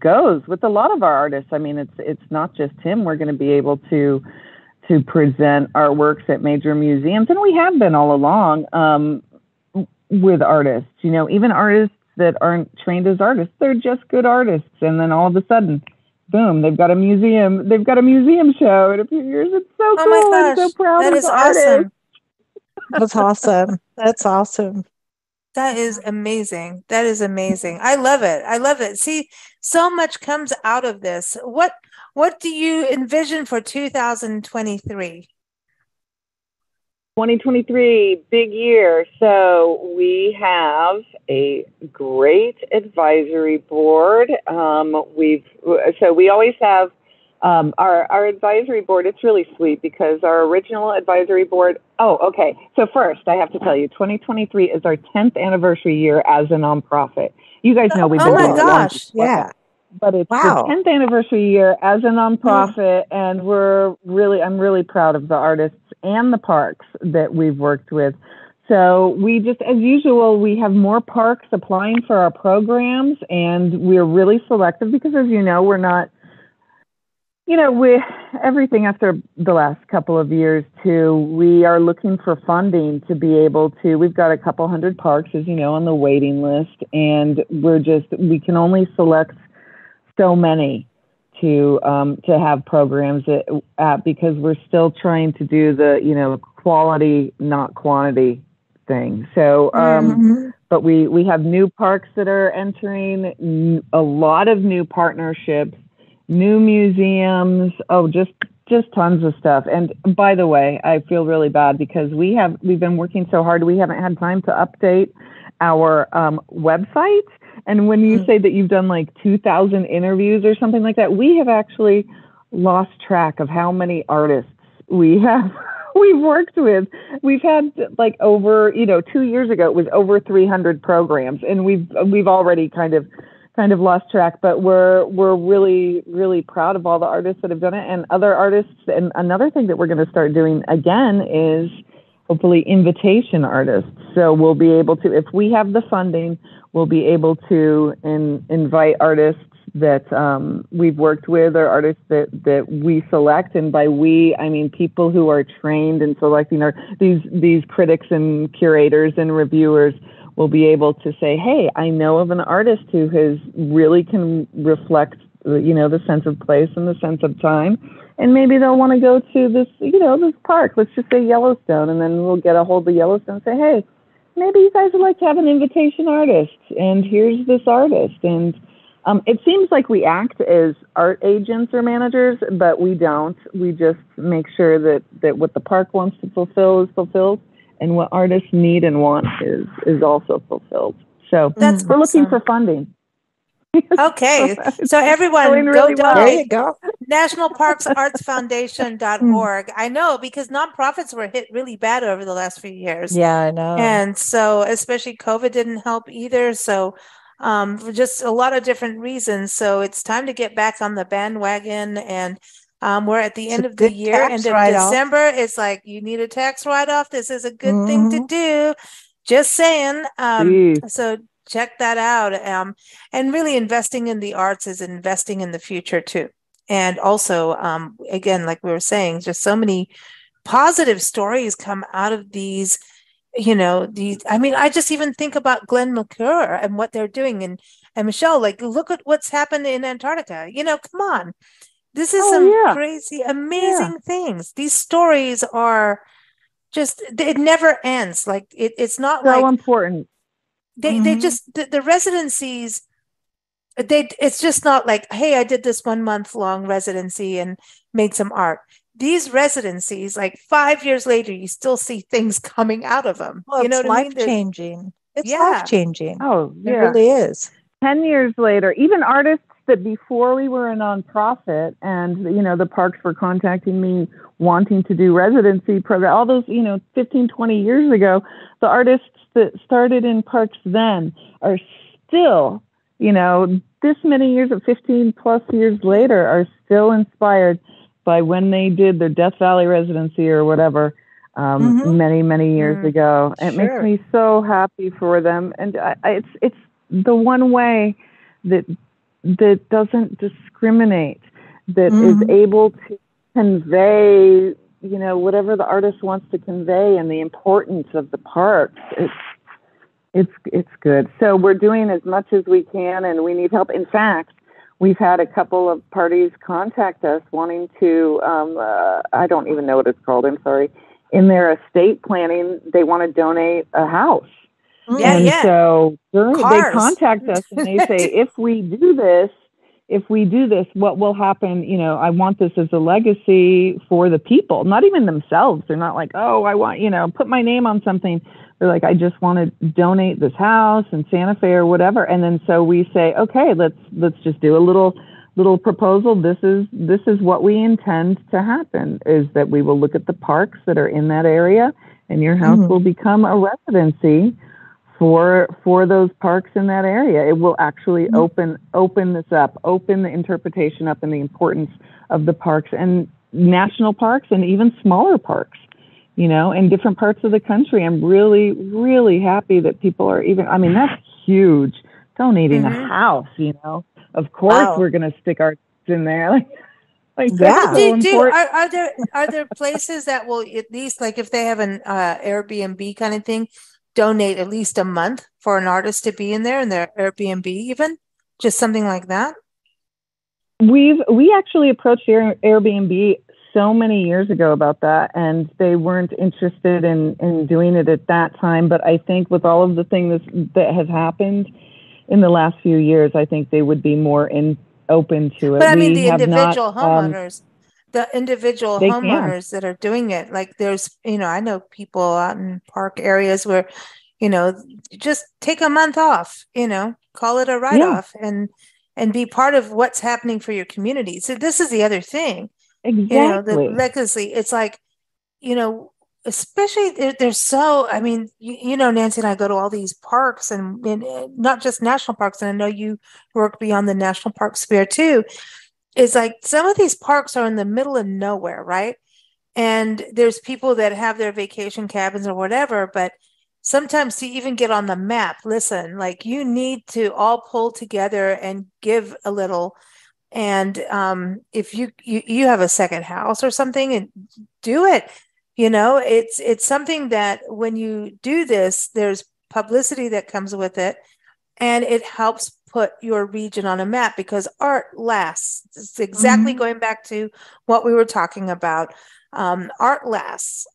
goes with a lot of our artists. I mean, it's not just him. We're going to be able to present our works at major museums, and we have been all along with artists. Even artists that aren't trained as artists, they're just good artists, and then all of a sudden, boom, they've got a museum show in a few years. It's so cool. My gosh, I'm so proud that of is the awesome. artists. That's awesome. That's awesome. That is amazing. That is amazing. I love it. See, so much comes out of this. What do you envision for 2023? 2023, big year. So we have a great advisory board. We always have our advisory board. It's really sweet because our original advisory board. Oh, okay. So first, I have to tell you, 2023 is our 10th anniversary year as a nonprofit. You guys know we've been doing it. Oh my gosh! Yeah. But it's the 10th anniversary year as a nonprofit, and I'm really proud of the artists and the parks that we've worked with. So we just, as usual, we have more parks applying for our programs, and we're really selective because, as you know, we're not, everything after the last couple of years too, we are looking for funding to be able to, we've got a couple hundred parks, as you know, on the waiting list, and we can only select so many to have programs at because we're still trying to do the, quality, not quantity thing. So, but we have new parks that are entering, a lot of new partnerships, new museums, just tons of stuff. And by the way, I feel really bad because we've been working so hard, we haven't had time to update our website. And when you say that you've done like 2,000 interviews or something like that, we have actually lost track of how many artists we've worked with. We've had like over, 2 years ago, it was over 300 programs, and we've already kind of lost track, but we're really, really proud of all the artists that have done it and other artists. And another thing that we're going to start doing again is hopefully invitation artists. So we'll be able to, if we have the funding, we'll be able to invite artists that we've worked with, or artists that we select. And by we, I mean people who are trained in selecting these critics and curators and reviewers will be able to say, hey, I know of an artist who really can reflect, the sense of place and the sense of time. And maybe they'll want to go to this, this park, let's just say Yellowstone. And then we'll get a hold of Yellowstone and say, hey, maybe you guys would like to have an invitation artist. And here's this artist. And It seems like we act as art agents or managers, but we don't. We just make sure that what the park wants to fulfill is fulfilled, and what artists need and want is also fulfilled. So That's we're looking for funding. Okay. So everyone Going go really well. There donate. you go. nationalparksartsfoundation.org. I know, because nonprofits were hit really bad over the last few years. Yeah, I know. And so especially COVID didn't help either. So for just a lot of different reasons. So it's time to get back on the bandwagon. And we're at the It's end a of the good year, tax end of write-off. December. It's like, you need a tax write-off. This is a good thing to do. Just saying. So check that out. And really investing in the arts is investing in the future too. And also, again, like we were saying, just so many positive stories come out of these, I mean, I just even think about Glenn McClure and what they're doing. And Michelle, like, look at what's happened in Antarctica. Come on. This is some crazy, amazing things. These stories are just, it never ends. Like, it's not so like important. they just, the residencies, it's just not like, hey, I did this 1 month long residency and made some art. These residencies, like 5 years later, you still see things coming out of them. Well, You know it's what I mean? life-changing. It's Yeah. life-changing. Oh, It yeah. really is. 10 years later, even artists that before we were a nonprofit and, the parks were contacting me wanting to do residency program, all those, 15, 20 years ago, the artists that started in parks then are still, this many years, 15 plus years later, are still inspired by when they did their Death Valley residency or whatever, many, many years ago. It makes me so happy for them. And it's the one way that doesn't discriminate, that is able to convey, whatever the artist wants to convey and the importance of the parks. It's good. So we're doing as much as we can, and we need help. In fact, we've had a couple of parties contact us wanting to, I don't even know what it's called, I'm sorry, in their estate planning, they want to donate a house. So they contact us and they say, if we do this, what will happen? I want this as a legacy for the people, not even themselves. They're not like, oh, I want, put my name on something. They're like, I just want to donate this house in Santa Fe or whatever. And then so we say, okay, let's just do a little proposal. This is what we intend to happen, is that we will look at the parks that are in that area, and your house will become a residency for those parks in that area. It will actually open this up, open the interpretation up, and the importance of the parks and national parks and even smaller parks, in different parts of the country. I'm really, really happy that people are that's huge. Donating a house, of course we're going to stick our in there. Are there places that will, at least, like if they have an Airbnb kind of thing, donate at least a month for an artist to be in there, in their Airbnb, even just something like that? We actually approached Airbnb so many years ago about that, and they weren't interested in doing it at that time. But I think with all of the things that have happened in the last few years, I think they would be more open to it. But I mean, the individual homeowners, that are doing it, like there's, I know people out in park areas where, just take a month off, call it a write-off and be part of what's happening for your community. So this is the other thing. Exactly. The legacy, it's like, especially there's so, Nancy and I go to all these parks and not just national parks. And I know you work beyond the national park sphere too. It's like some of these parks are in the middle of nowhere, right? And there's people that have their vacation cabins or whatever, but sometimes to even get on the map, listen, like you need to all pull together and give a little. And if you have a second house or something, and do it, it's something that when you do this, there's publicity that comes with it, and it helps put your region on a map, because art lasts. It's exactly going back to what we were talking about. Art lasts,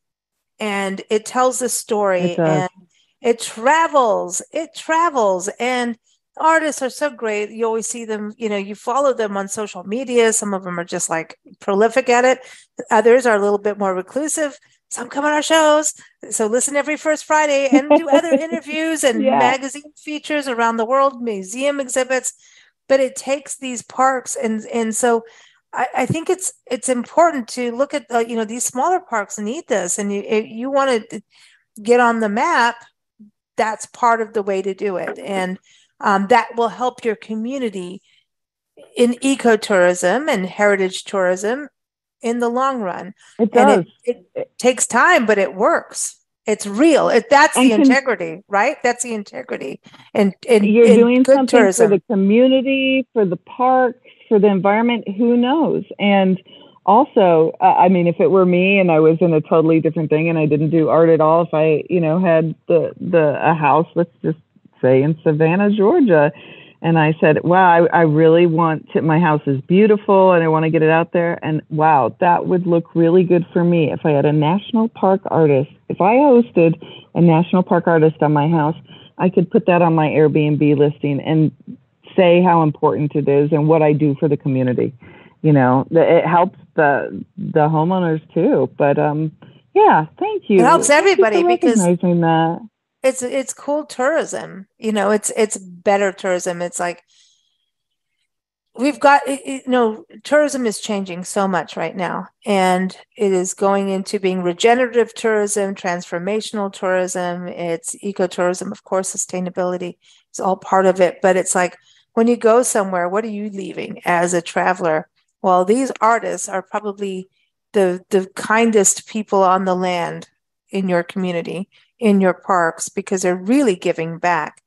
and it tells the story, and it travels, and artists are so great. You always see them, you follow them on social media. Some of them are just like prolific at it. Others are a little bit more reclusive. Some come on our shows. So listen every first Friday and do other interviews and magazine features around the world, museum exhibits. But it takes these parks. And so I think it's important to look at, these smaller parks need this. And you want to get on the map, that's part of the way to do it. And that will help your community in ecotourism and heritage tourism in the long run. It does. And it takes time, but it works. It's real. That's the integrity, right? That's the integrity. And you're doing good something tourism. For the community, for the park, for the environment. Who knows? And also, if it were me and I was in a totally different thing and I didn't do art at all, if I, had a house, let's just say in Savannah, Georgia, and I said, wow, I really want to, my house is beautiful and I want to get it out there. And wow, that would look really good for me if I had a national park artist. If I hosted a national park artist on my house, I could put that on my Airbnb listing and say how important it is and what I do for the community. It helps the homeowners too. But thank you. It helps everybody because recognizing that. It's cool tourism. It's better tourism. It's like we've got, tourism is changing so much right now, and it is going into being regenerative tourism, transformational tourism. It's ecotourism, of course, sustainability is all part of it. But it's like when you go somewhere, what are you leaving as a traveler? Well, these artists are probably the kindest people on the land in your community, in your parks, because they're really giving back.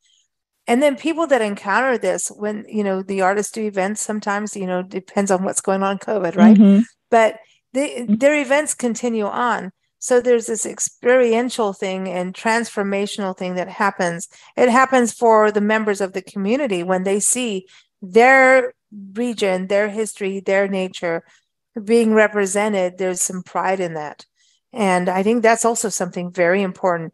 And then people that encounter this when, the artists do events, sometimes, depends on what's going on, COVID, right? Mm-hmm. But their events continue on. So there's this experiential thing and transformational thing that happens. It happens for the members of the community when they see their region, their history, their nature being represented. There's some pride in that. And I think that's also something very important.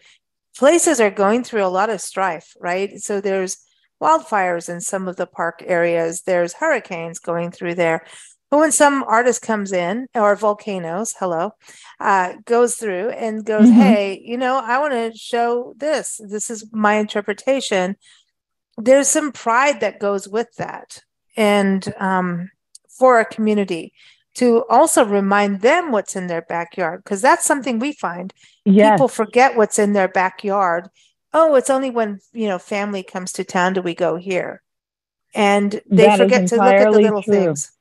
Places are going through a lot of strife, right? So there's wildfires in some of the park areas. There's hurricanes going through there. But when some artist comes in, or volcanoes, goes through and goes, hey, I want to show this. This is my interpretation. There's some pride that goes with that. And for a community, to also remind them what's in their backyard, because that's something we find. Yes. People forget what's in their backyard. Oh, it's only when, family comes to town do we go here. And they forget to look at the little things.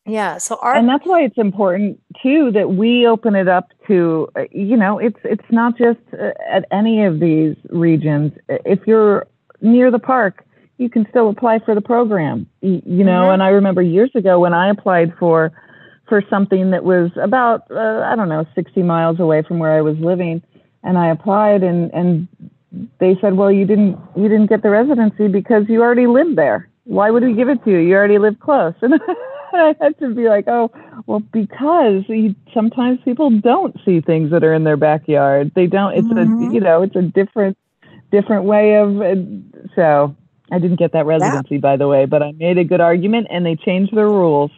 Yeah. So and that's why it's important too, that we open it up to, it's not just at any of these regions. If you're near the park, you can still apply for the program, and I remember years ago when I applied for something that was about, 60 miles away from where I was living. And I applied and they said, well, you didn't get the residency because you already lived there. Why would we give it to you? You already live close. And I had to be like, oh, well, because sometimes people don't see things that are in their backyard. They don't, it's it's a different way of, so I didn't get that residency, by the way, but I made a good argument and they changed their rules.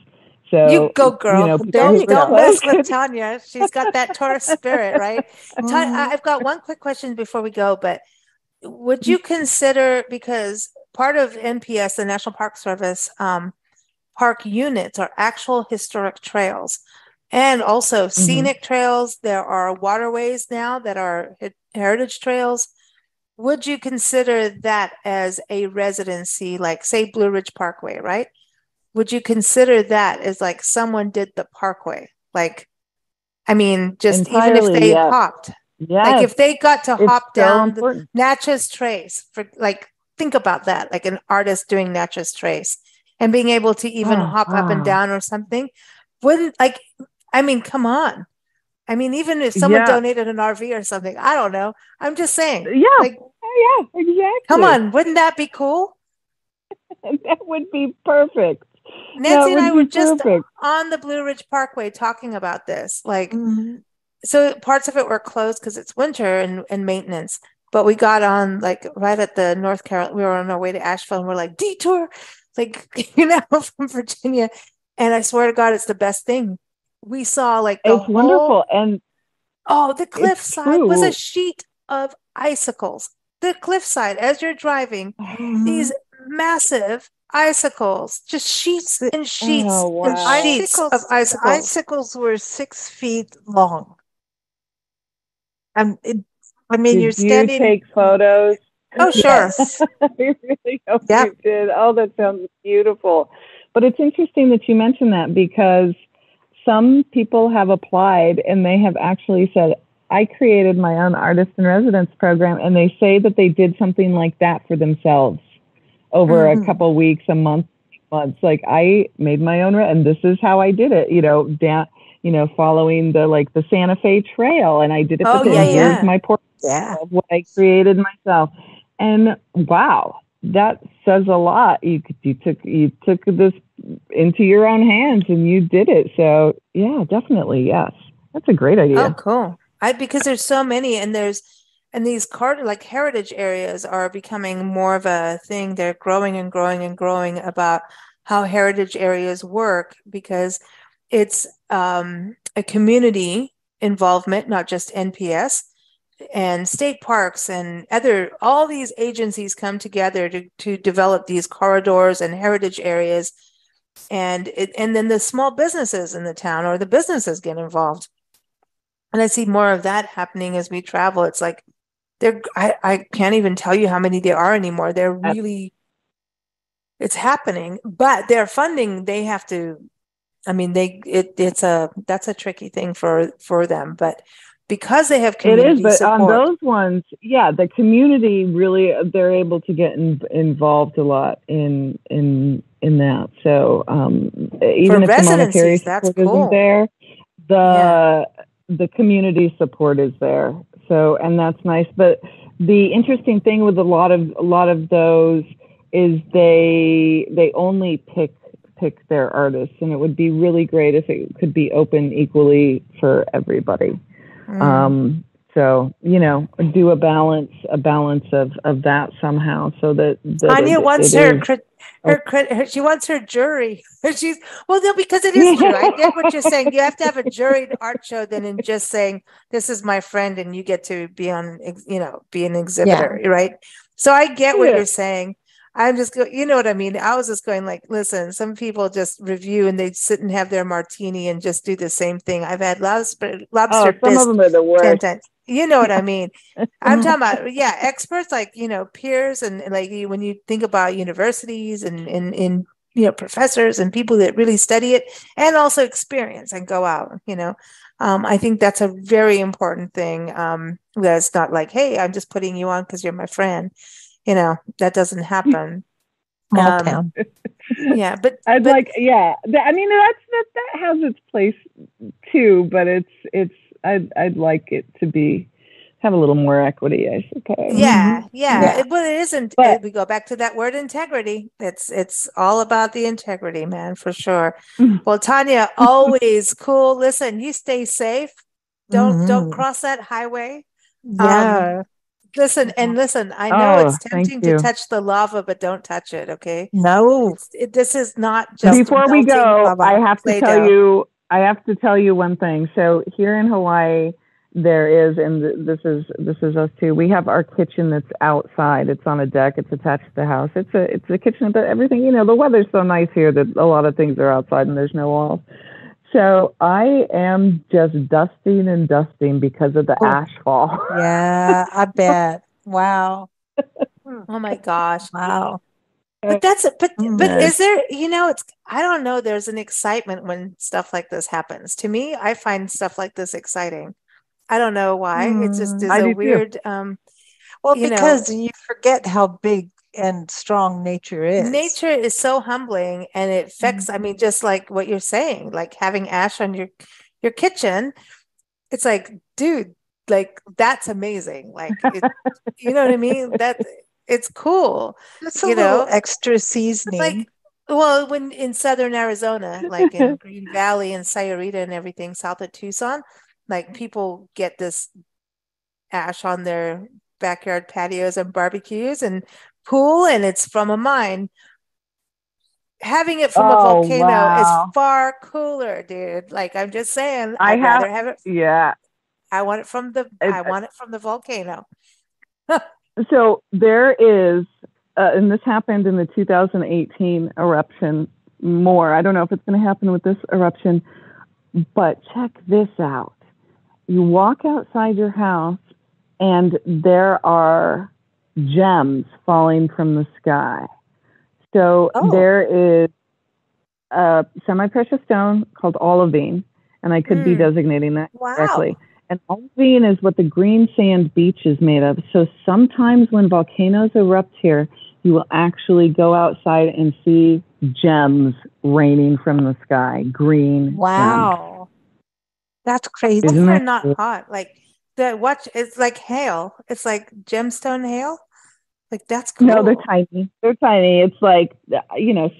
So, you go, girl. Don't mess with Tanya. She's got that Taurus spirit, right? Tanya, I've got one quick question before we go, but would you consider, because part of NPS, the National Park Service, park units are actual historic trails and also scenic trails. There are waterways now that are heritage trails. Would you consider that as a residency, like say Blue Ridge Parkway, right? Would you consider that as like someone did the parkway? Like, just entirely, even if they hopped, like if they got to hop down the Natchez Trace, for think about that, like an artist doing Natchez Trace and being able to even hop up and down or something. Wouldn't come on. Even if someone donated an RV or something, I don't know. I'm just saying. Yeah. Exactly. Come on. Wouldn't that be cool? That would be perfect. Nancy and I were just on the Blue Ridge Parkway talking about this. So parts of it were closed because it's winter and maintenance. But we got on like right at the North Carolina, we were on our way to Asheville and we're like, detour, like, from Virginia. And I swear to God, it's the best thing. We saw like the It's wonderful. And the cliffside was a sheet of icicles. The cliffside, as you're driving, these massive icicles, just sheets and sheets and sheets of icicles. Icicles were 6 feet long. You're standing. You take photos? Oh, sure. Yes. I really hope you did. Oh, that sounds beautiful. But it's interesting that you mentioned that, because some people have applied and they have actually said, I created my own artist in residence program, and they say that they did something like that for themselves over a couple weeks, a month, months. Like, I made my own, and this is how I did it, following the Santa Fe Trail, and I did it. Here's my portfolio of what I created myself. And wow, that says a lot. You took this into your own hands and you did it. So yeah, definitely. Yes. That's a great idea. Oh, cool. Because there's so many, and these heritage areas are becoming more of a thing. They're growing and growing and growing about how heritage areas work, because it's a community involvement, not just NPS, and state parks and all these agencies come together to develop these corridors and heritage areas. And then the small businesses in the town or the businesses get involved. And I see more of that happening as we travel. It's like I can't even tell you how many there are anymore. They're really, it's happening, but their funding, they have to, that's a tricky thing for them, but because they have community support. On those ones, the community really, they're able to get involved a lot in that. So even if the monetary support isn't there, the community support is there. So, and that's nice. But the interesting thing with a lot of those is they only pick their artists, and it would be really great if it could be open equally for everybody. So, do a balance of that somehow, so that Tanya wants she wants her jury. Because it is true. I get what you're saying. You have to have a juried art show than in just saying, this is my friend and you get to be be an exhibitor, right? So I get what you're saying. I'm just you know what I mean? I was just going like, listen, some people just review and they sit and have their martini and just do the same thing. I've had lobster some of them are the worst. You know what I mean? I'm talking about, experts like, peers, and like when you think about universities and professors and people that really study it and also experience and go out, I think that's a very important thing. That's not like, hey, I'm just putting you on because you're my friend. That doesn't happen. Small town. But I'd that has its place too, but I'd like it to have a little more equity, I suppose. Well, it isn't. We go back to that word integrity. It's all about the integrity, man, for sure. Well, Tanya, always cool. Listen, you stay safe. Don't cross that highway. Listen, I know it's tempting to touch the lava, but don't touch it, okay? No. This is not just before we go, I have to tell you one thing. So here in Hawaii, there is, and this is us too. We have our kitchen that's outside. It's on a deck. It's attached to the house. It's a kitchen, but everything, the weather's so nice here that a lot of things are outside and there's no walls. So I am just dusting because of the ash fall. Yeah, I bet. Wow. Oh my gosh. Wow. But is there, I don't know, there's an excitement when stuff like this happens. To me, I find stuff like this exciting. I don't know why. It just is a weird, because you forget how big and strong nature is. Nature is so humbling, and it affects, just like what you're saying, like having ash on your kitchen. It's like, dude, like that's amazing. Like, you know what I mean? It's cool. It's a little extra seasoning. Like, well, when in Southern Arizona, like in Green Valley and Sayurita and everything, south of Tucson, like people get this ash on their backyard patios and barbecues and pool, and it's from a mine. Having it from a volcano is far cooler, dude. Like, I'm just saying, I'd rather have it. Yeah. I want it from the volcano. So there is, and this happened in the 2018 eruption more. I don't know if it's going to happen with this eruption, but check this out. You walk outside your house and there are gems falling from the sky. So there is a semi-precious stone called olivine, and I could be designating that correctly. And olivine is what the green sand beach is made of. So sometimes when volcanoes erupt here, you will actually go outside and see gems raining from the sky, green gems. That's crazy. They're not hot. Like, it's like hail. It's like gemstone hail. Like, that's cool. No, they're tiny. They're tiny. It's like,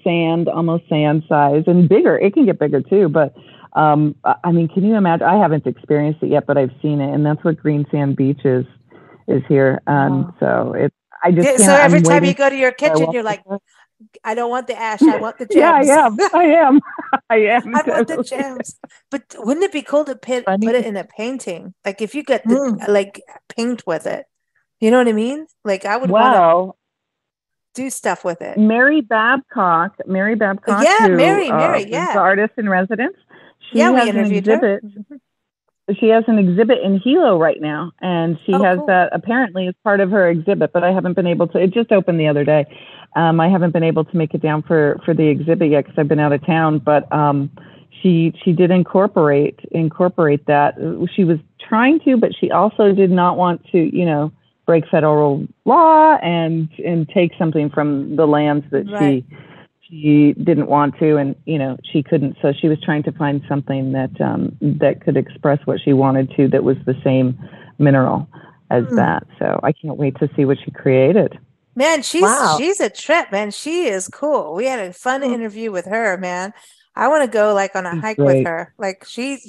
sand, almost sand size, and bigger. It can get bigger too. But I mean, can you imagine? I haven't experienced it yet, but I've seen it, and that's what green sand beach is here. So it's. I just can't. So every time you go to your kitchen, you're like, I don't want the ash. I want the gems. Yeah, I am. I want the gems. But wouldn't it be cool to put it in a painting? Like, if you get like paint with it. You know what I mean? Like, I would want to do stuff with it. Mary Babcock. Yeah, Mary, the artist in residence. We interviewed her. She has an exhibit in Hilo right now, and she has that apparently as part of her exhibit, but I haven't been able to. It just opened the other day. I haven't been able to make it down for the exhibit yet because I've been out of town, but she did incorporate that. She was trying to, but she also did not want to, break federal law and take something from the lands that she didn't want to, and she couldn't. So she was trying to find something that could express what she wanted to, that was the same mineral as that. So I can't wait to see what she created. Man, she's a trip, man. She is cool. We had a fun interview with her, man. I want to go like on a hike with her. Like, you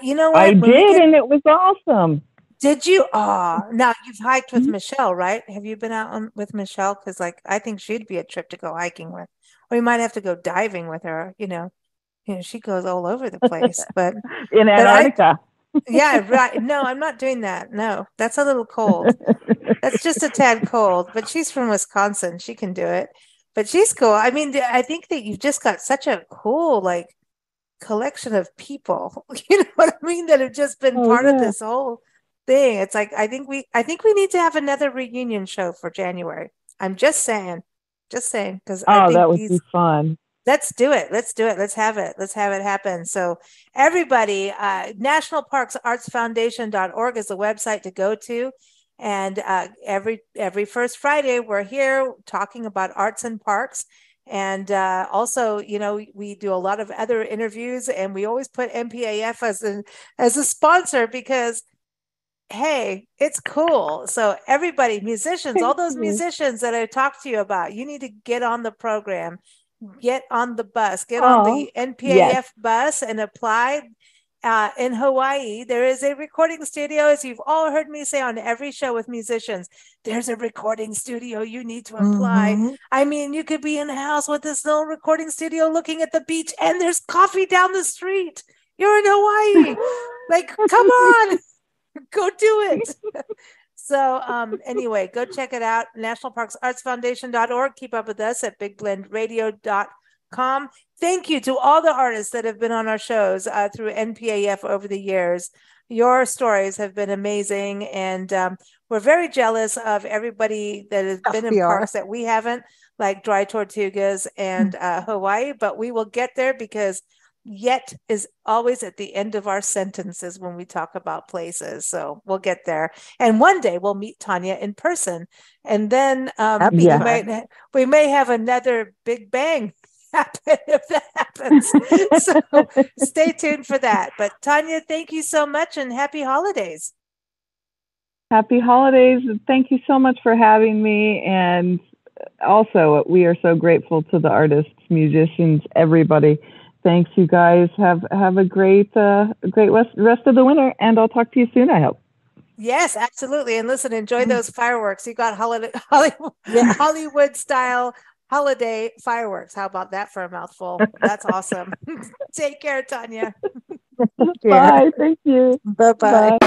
know what? I did, and it was awesome. Did you? Oh, now you've hiked with Michelle, right? Have you been out with Michelle? Because, like, I think she'd be a trip to go hiking with. Or you might have to go diving with her. She goes all over the place. But in Antarctica. Yeah, right. No, I'm not doing that. No, that's a little cold. That's just a tad cold. But she's from Wisconsin. She can do it. But she's cool. I mean, I think that you've just got such a cool, like, collection of people. You know what I mean? That have just been part of this whole thing. It's like, I think we need to have another reunion show for January. I'm just saying, because I think that would be fun. Let's do it. Let's have it happen. So everybody, nationalparksartsfoundation.org is the website to go to. And every first Friday, we're here talking about arts and parks. And also, we do a lot of other interviews, and we always put NPAF as a sponsor because, hey, it's cool. So everybody, musicians, all those musicians that I talked to you about, you need to get on the program, get on the bus, get on the NPAF bus and apply. In Hawaii, there is a recording studio, as you've all heard me say on every show with musicians. There's a recording studio. You need to apply. I mean, you could be in a house with this little recording studio looking at the beach, and there's coffee down the street. You're in Hawaii. Like, come on. Go do it. So anyway, go check it out. nationalparksartsfoundation.org. Keep up with us at bigblendradio.com. Thank you to all the artists that have been on our shows through NPAF over the years. Your stories have been amazing, and we're very jealous of everybody that has been in parks that we haven't, like Dry Tortugas and Hawaii, but we will get there because yet is always at the end of our sentences when we talk about places. So we'll get there. And one day we'll meet Tanya in person. And then we may have another big bang happen if that happens. So stay tuned for that. But Tanya, thank you so much, and happy holidays. Happy holidays. Thank you so much for having me. And also, we are so grateful to the artists, musicians, everybody. Thanks, you guys. Have a great rest of the winter, and I'll talk to you soon, I hope. Yes, absolutely. And listen, enjoy those fireworks. You got Hollywood style holiday fireworks. How about that for a mouthful? That's awesome. Take care, Tanya. Bye. Thank you. Bye-bye. Bye.